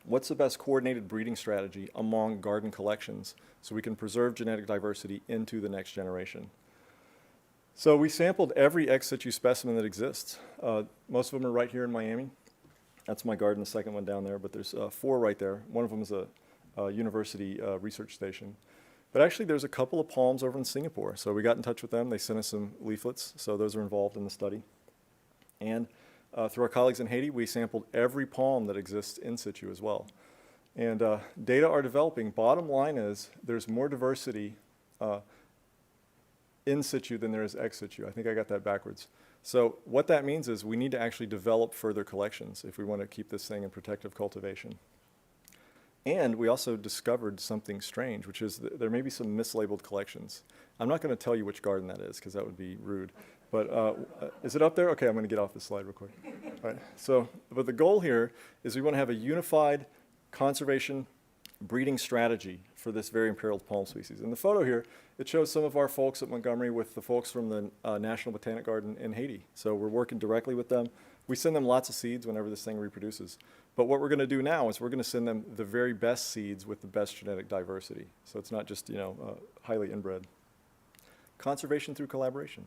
what's the best coordinated breeding strategy among garden collections so we can preserve genetic diversity into the next generation. So we sampled every ex situ specimen that exists. Most of them are right here in Miami. That's my garden, the second one down there, but there's 4 right there. One of them is a university research station. But actually there's a couple of palms over in Singapore. So we got in touch with them. They sent us some leaflets. So those are involved in the study. And through our colleagues in Haiti, we sampled every palm that exists in situ as well. And data are developing. Bottom line is there's more diversity in situ than there is ex situ. I think I got that backwards. So what that means is we need to actually develop further collections if we want to keep this thing in protective cultivation. And we also discovered something strange, which is that there may be some mislabeled collections. I'm not going to tell you which garden that is because that would be rude. But is it up there? Okay, I'm going to get off this slide real quick. All right. So, but the goal here is we want to have a unified conservation breeding strategy for this very imperiled palm species. In the photo here, it shows some of our folks at Montgomery with the folks from the National Botanic Garden in Haiti. So we're working directly with them. We send them lots of seeds whenever this thing reproduces. But what we're going to do now is we're going to send them the very best seeds with the best genetic diversity. So it's not just, highly inbred. Conservation through collaboration.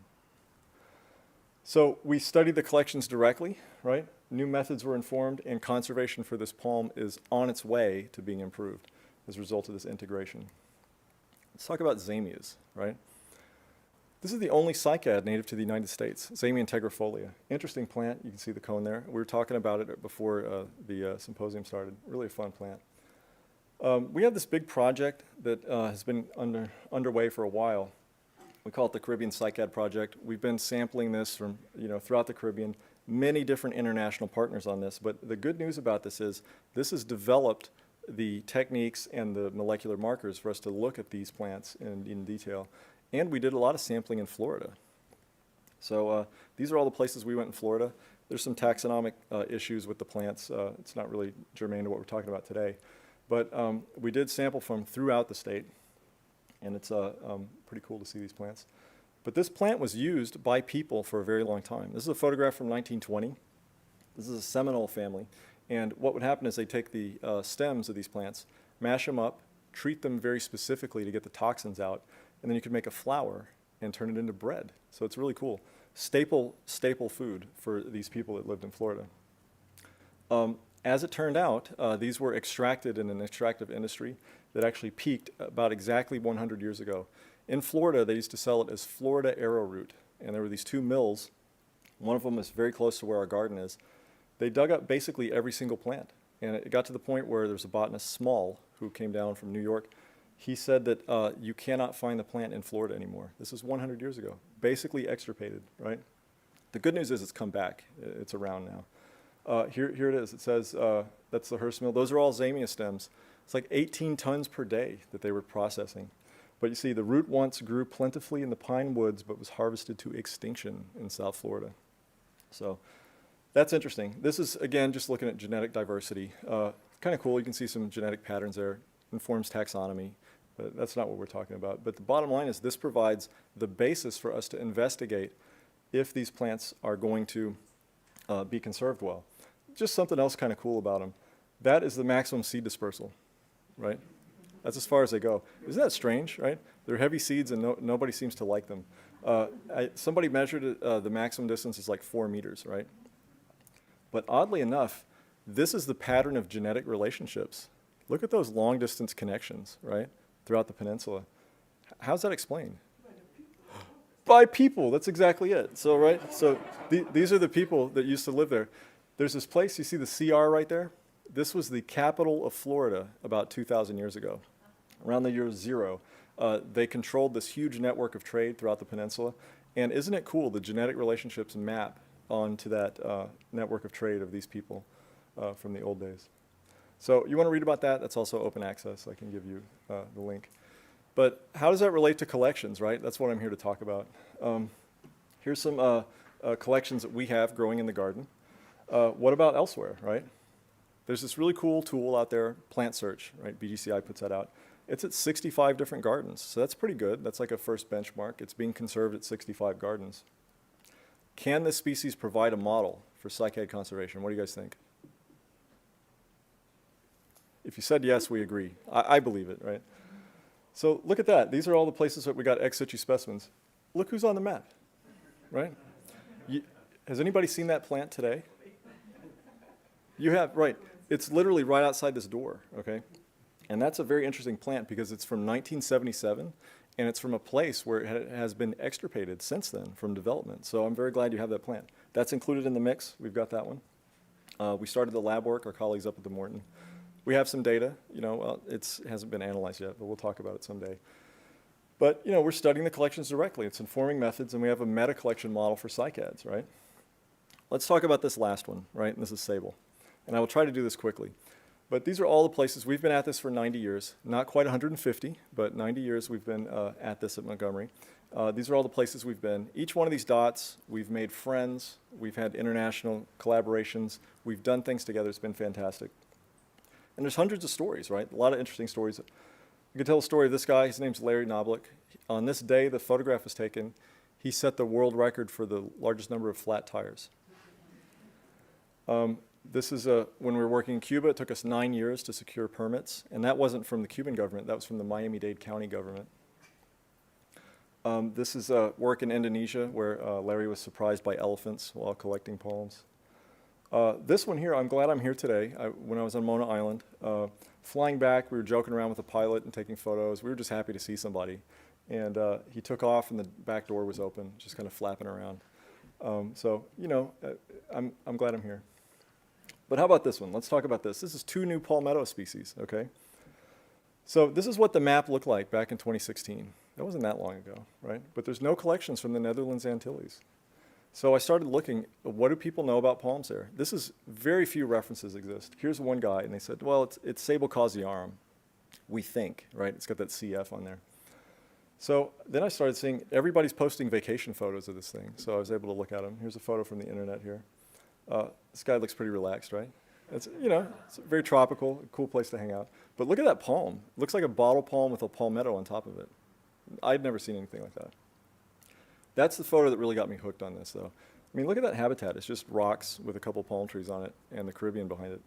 So we studied the collections directly, right? New methods were informed, and conservation for this palm is on its way to being improved as a result of this integration. Let's talk about Zamias, right? This is the only cycad native to the United States, Zamia integrifolia. Interesting plant. You can see the cone there. We were talking about it before the symposium started. Really a fun plant. We have this big project that has been underway for a while. We call it the Caribbean Cycad Project. We've been sampling this from, throughout the Caribbean, many different international partners on this. But the good news about this is this has developed the techniques and the molecular markers for us to look at these plants in detail. And we did a lot of sampling in Florida. So these are all the places we went in Florida. There's some taxonomic issues with the plants. It's not really germane to what we're talking about today. But we did sample from throughout the state, and it's pretty cool to see these plants. But this plant was used by people for a very long time. This is a photograph from 1920. This is a Seminole family. And what would happen is they take the stems of these plants, mash them up, treat them very specifically to get the toxins out, and then you could make a flour and turn it into bread. So it's really cool. Staple food for these people that lived in Florida. As it turned out, these were extracted in an extractive industry that actually peaked about exactly 100 years ago. In Florida, they used to sell it as Florida arrowroot, and there were these two mills. One of them is very close to where our garden is. They dug up basically every single plant, and it got to the point where there's a botanist, Small, who came down from New York. He said that you cannot find the plant in Florida anymore. This is 100 years ago, basically extirpated, right? The good news is it's come back. It's around now. Here it is. It says that's the Hearst mill. Those are all Zamia stems. It's like 18 tons per day that they were processing. But you see, the root once grew plentifully in the pine woods, but was harvested to extinction in South Florida. So that's interesting. This is, again, just looking at genetic diversity. Kind of cool. You can see some genetic patterns there. Informs taxonomy. But that's not what we're talking about. But the bottom line is this provides the basis for us to investigate if these plants are going to be conserved well. Just something else kind of cool about them. That is the maximum seed dispersal, right? That's as far as they go. Isn't that strange, right? They're heavy seeds and nobody seems to like them. Somebody measured it, the maximum distance is like 4 meters, right? But oddly enough, this is the pattern of genetic relationships. Look at those long distance connections, right, throughout the peninsula. How's that explained? By people, that's exactly it. So, right, so these are the people that used to live there. There's this place, you see the CR right there? This was the capital of Florida about 2,000 years ago, around the year 0. They controlled this huge network of trade throughout the peninsula. And isn't it cool, the genetic relationships map onto that network of trade of these people from the old days. So you want to read about that? That's also open access. I can give you the link. But how does that relate to collections, right? That's what I'm here to talk about. Here's some collections that we have growing in the garden. What about elsewhere, right? There's this really cool tool out there, Plant Search, right? BGCI puts that out. It's at 65 different gardens, so that's pretty good. That's like a first benchmark. It's being conserved at 65 gardens. Can this species provide a model for cycad conservation? What do you guys think? If you said yes, we agree. I believe it, right? So look at that. These are all the places that we got ex situ specimens. Look who's on the map, right? Has anybody seen that plant today? You have, right. It's literally right outside this door, okay? And that's a very interesting plant because it's from 1977, and it's from a place where it has been extirpated since then from development. So I'm very glad you have that plant. That's included in the mix. We've got that one. We started the lab work, our colleagues up at the Morton. We have some data, you know, it hasn't been analyzed yet, but we'll talk about it someday. But, you know, we're studying the collections directly. It's informing methods, and we have a meta-collection model for cycads, right? Let's talk about this last one, right? And this is Sable. And I will try to do this quickly. But these are all the places. We've been at this for 90 years. Not quite 150, but 90 years we've been at this at Montgomery. These are all the places we've been. Each one of these dots, we've made friends. We've had international collaborations. We've done things together. It's been fantastic. And there's hundreds of stories, right? A lot of interesting stories. I could tell a story of this guy. His name's Larry Knoblich. On this day the photograph was taken, he set the world record for the largest number of flat tires. This is when we were working in Cuba. It took us 9 years to secure permits, and that wasn't from the Cuban government. That was from the Miami-Dade County government. This is work in Indonesia where Larry was surprised by elephants while collecting palms. This one here, I'm glad I'm here today. When I was on Mona Island, flying back, we were joking around with the pilot and taking photos. We were just happy to see somebody. And he took off and the back door was open, just kind of flapping around. So, you know, I'm glad I'm here. But how about this one? Let's talk about this. This is 2 new palmetto species, okay? So this is what the map looked like back in 2016. That wasn't that long ago, right? But there's no collections from the Netherlands Antilles. So I started looking, what do people know about palms there? This is, very few references exist. Here's one guy, and they said, well, it's Sable causiarum, we think, right? It's got that CF on there. So then I started seeing everybody's posting vacation photos of this thing, so I was able to look at them. Here's a photo from the internet here. This guy looks pretty relaxed, right? It's, you know, it's very tropical, a cool place to hang out. But look at that palm. Looks like a bottle palm with a palmetto on top of it. I'd never seen anything like that. That's the photo that really got me hooked on this, though. I mean, look at that habitat. It's just rocks with a couple palm trees on it and the Caribbean behind it.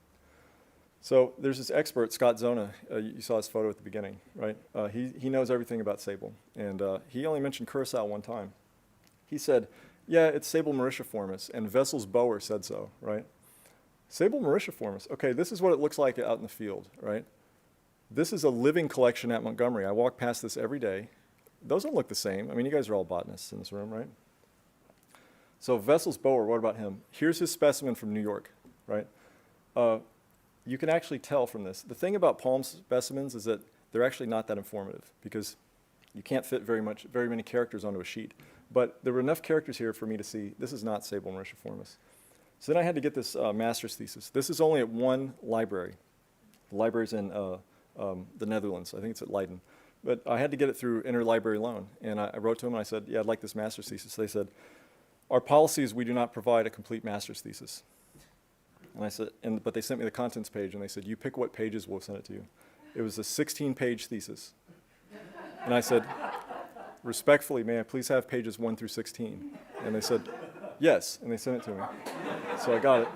So there's this expert, Scott Zona. You saw his photo at the beginning, right? He knows everything about sable. And he only mentioned curacao one time. He said, yeah, it's Sable mauritiiformis, and Vessel's Bower said so, right? Sable mauritiiformis. Okay, this is what it looks like out in the field, right? This is a living collection at Montgomery. I walk past this every day. Those don't look the same. I mean, you guys are all botanists in this room, right? So Vessel's Bower, what about him? Here's his specimen from New York, right? You can actually tell from this. The thing about palm specimens is that they're actually not that informative because you can't fit very many characters onto a sheet. But there were enough characters here for me to see this is not Sable mauritiiformis. So then I had to get this master's thesis. This is only at one library. The library's in the Netherlands. I think it's at Leiden. But I had to get it through interlibrary loan. And I wrote to them and I said, yeah, I'd like this master's thesis. They said, our policy is we do not provide a complete master's thesis. And I said, but they sent me the contents page and they said, you pick what pages, we'll send it to you. It was a 16-page thesis. And I said, respectfully, may I please have pages 1 through 16? And they said, yes, and they sent it to me. So I got it.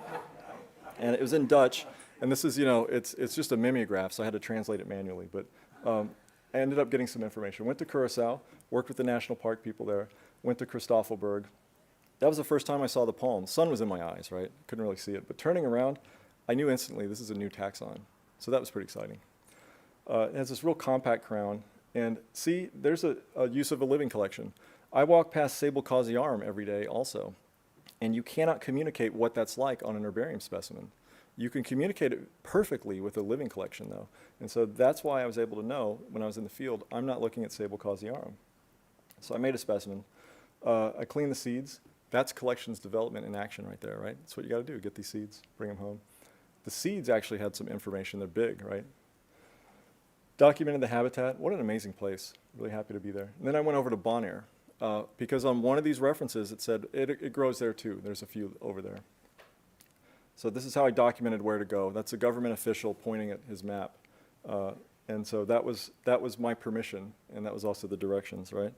And it was in Dutch, and this is, you know, it's just a mimeograph, so I had to translate it manually. But I ended up getting some information. Went to Curacao, worked with the national park people there, went to Christoffelberg. That was the first time I saw the palm. The sun was in my eyes, right? Couldn't really see it. But turning around, I knew instantly this is a new taxon. So that was pretty exciting. It has this real compact crown. And see, there's a use of a living collection. I walk past Sable causiarum every day also. And you cannot communicate what that's like on an herbarium specimen. You can communicate it perfectly with a living collection, though. And so that's why I was able to know when I was in the field, I'm not looking at Sable causiarum. So I made a specimen. I cleaned the seeds. That's collections development in action right there, right? That's what you got to do, get these seeds, bring them home. The seeds actually had some information. They're big, right? Documented the habitat. What an amazing place. Really happy to be there. And then I went over to Bonaire because on one of these references it said it grows there too. There's a few over there. So this is how I documented where to go. That's a government official pointing at his map. And so that was my permission, and that was also the directions, right?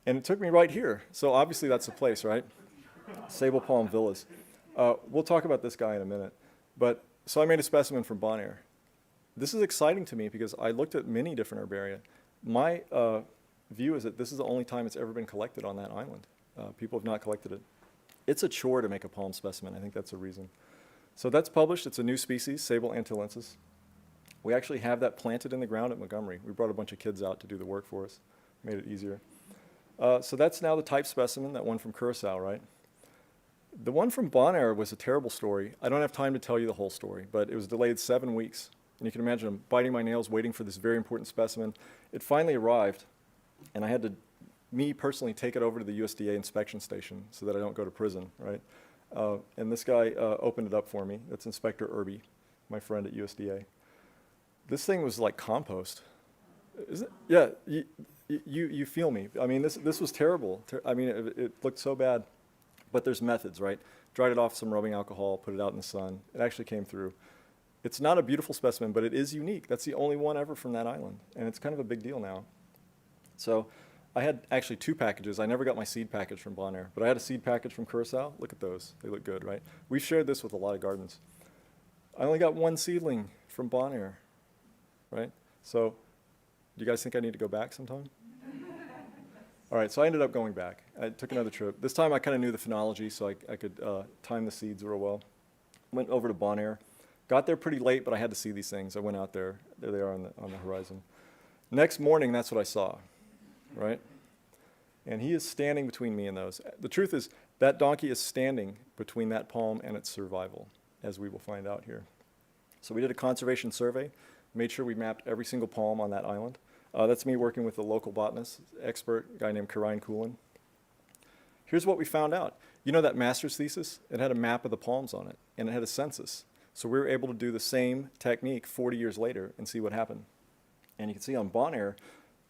And it took me right here. So obviously that's the place, right? Sable Palm Villas. We'll talk about this guy in a minute. But so I made a specimen from Bonaire. This is exciting to me because I looked at many different herbaria. My view is that this is the only time it's ever been collected on that island. People have not collected it. It's a chore to make a palm specimen. I think that's a reason. So that's published. It's a new species, Sable antillensis. We actually have that planted in the ground at Montgomery. We brought a bunch of kids out to do the work for us. Made it easier. So that's now the type specimen, that one from Curacao, right? The one from Bonaire was a terrible story. I don't have time to tell you the whole story, but it was delayed 7 weeks. And you can imagine I'm biting my nails waiting for this very important specimen. It finally arrived, and I had to, me personally, take it over to the USDA inspection station so that I don't go to prison, right? And this guy opened it up for me. That's Inspector Irby, my friend at USDA. This thing was like compost. Isn't it? Yeah, you feel me. I mean, this was terrible. I mean, it looked so bad. But there's methods, right? Dried it off some rubbing alcohol, put it out in the sun. It actually came through. It's not a beautiful specimen, but it is unique. That's the only one ever from that island, and it's kind of a big deal now. So I had actually 2 packages. I never got my seed package from Bonaire, but I had a seed package from Curacao. Look at those. They look good, right? We've shared this with a lot of gardens. I only got 1 seedling from Bonaire, right? So do you guys think I need to go back sometime? All right, so I ended up going back. I took another trip. This time I kind of knew the phenology, so I could time the seeds real well. Went over to Bonaire. Got there pretty late, but I had to see these things. I went out there. There they are on the horizon. Next morning, that's what I saw, right? And he is standing between me and those. The truth is, that donkey is standing between that palm and its survival, as we will find out here. So we did a conservation survey, made sure we mapped every single palm on that island. That's me working with a local botanist, expert, a guy named Karine Coolin. Here's what we found out. You know that master's thesis? It had a map of the palms on it, and it had a census. So we were able to do the same technique 40 years later and see what happened. And you can see on Bonaire,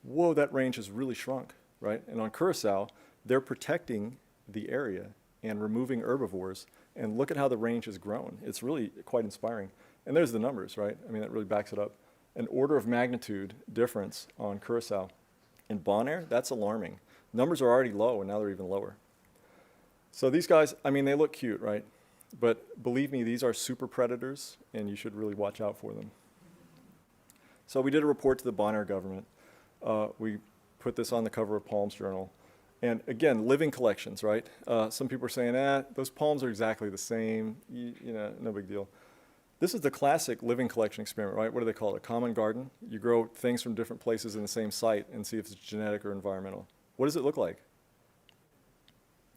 whoa, that range has really shrunk, right? And on Curacao, they're protecting the area and removing herbivores, and look at how the range has grown. It's really quite inspiring. And there's the numbers, right? I mean, that really backs it up. An order of magnitude difference on Curacao. In Bonaire, that's alarming. Numbers are already low, and now they're even lower. So these guys, I mean, they look cute, right? But believe me, these are super predators, and you should really watch out for them. So we did a report to the Bonaire government. We put this on the cover of Palms Journal. And again, living collections, right? Some people are saying, those palms are exactly the same, you know, no big deal. This is the classic living collection experiment, right? What do they call it? A common garden? You grow things from different places in the same site and see if it's genetic or environmental. What does it look like?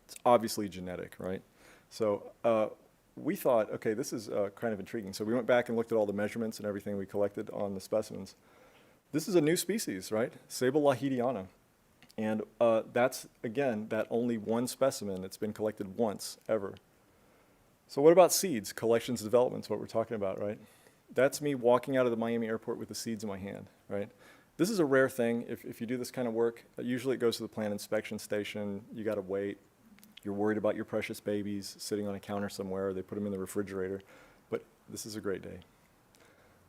It's obviously genetic, right? So we thought, okay, this is kind of intriguing. So we went back and looked at all the measurements and everything we collected on the specimens. This is a new species, right? Sable lahidiana. And that's, again, that only one specimen that's been collected once, ever. So what about seeds? Collections development is what we're talking about, right? That's me walking out of the Miami airport with the seeds in my hand, right? This is a rare thing. If you do this kind of work, usually it goes to the plant inspection station. You got to wait. You're worried about your precious babies sitting on a counter somewhere. They put them in the refrigerator. But this is a great day.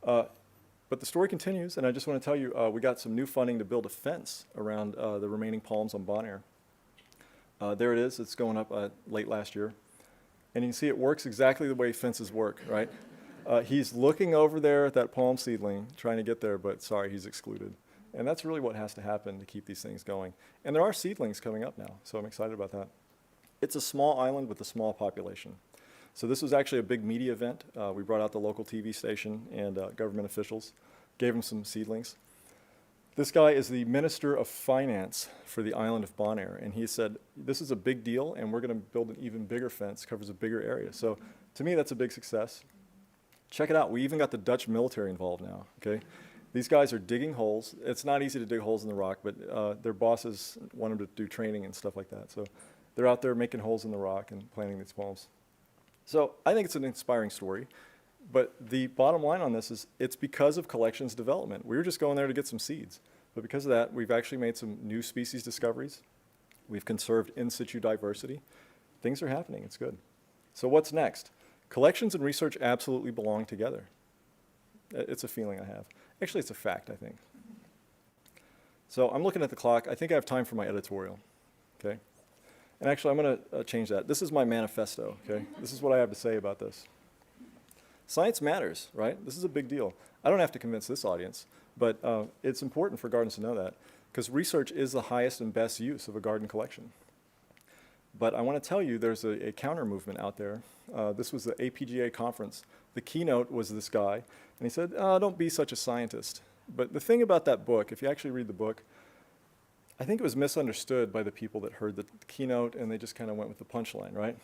But the story continues, and I just want to tell you, we got some new funding to build a fence around the remaining palms on Bonaire. There it is. It's going up late last year. And you can see it works exactly the way fences work, right? He's looking over there at that palm seedling, trying to get there, but sorry, he's excluded. And that's really what has to happen to keep these things going. And there are seedlings coming up now, so I'm excited about that. It's a small island with a small population. So this was actually a big media event. We brought out the local TV station and government officials, gave them some seedlings. This guy is the Minister of Finance for the island of Bonaire, and he said, this is a big deal, and we're going to build an even bigger fence, covers a bigger area. So to me, that's a big success. Check it out. We even got the Dutch military involved now, okay? These guys are digging holes. It's not easy to dig holes in the rock, but their bosses want them to do training and stuff like that. So they're out there making holes in the rock and planting these palms. So I think it's an inspiring story. But the bottom line on this is it's because of collections development. We were just going there to get some seeds. But because of that, we've actually made some new species discoveries. We've conserved in situ diversity. Things are happening. It's good. So what's next? Collections and research absolutely belong together. It's a feeling I have. Actually, it's a fact, I think. So I'm looking at the clock. I think I have time for my editorial. Okay? And actually, I'm going to change that. This is my manifesto. Okay? This is what I have to say about this. Science matters, right? This is a big deal. I don't have to convince this audience, but it's important for gardens to know that, because research is the highest and best use of a garden collection. But I want to tell you there's a counter movement out there. This was the APGA conference. The keynote was this guy, and he said, don't be such a scientist. But the thing about that book, if you actually read the book, I think it was misunderstood by the people that heard the keynote, and they just kind of went with the punchline, right?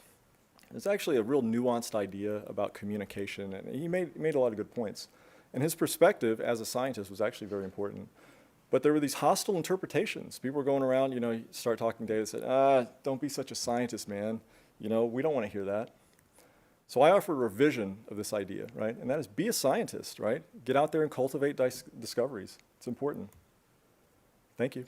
It's actually a real nuanced idea about communication, and he made a lot of good points. And his perspective as a scientist was actually very important. But there were these hostile interpretations. People were going around, you start talking data, said, don't be such a scientist, man. We don't want to hear that. So I offer a revision of this idea, right? And that is be a scientist, right? Get out there and cultivate discoveries. It's important. Thank you.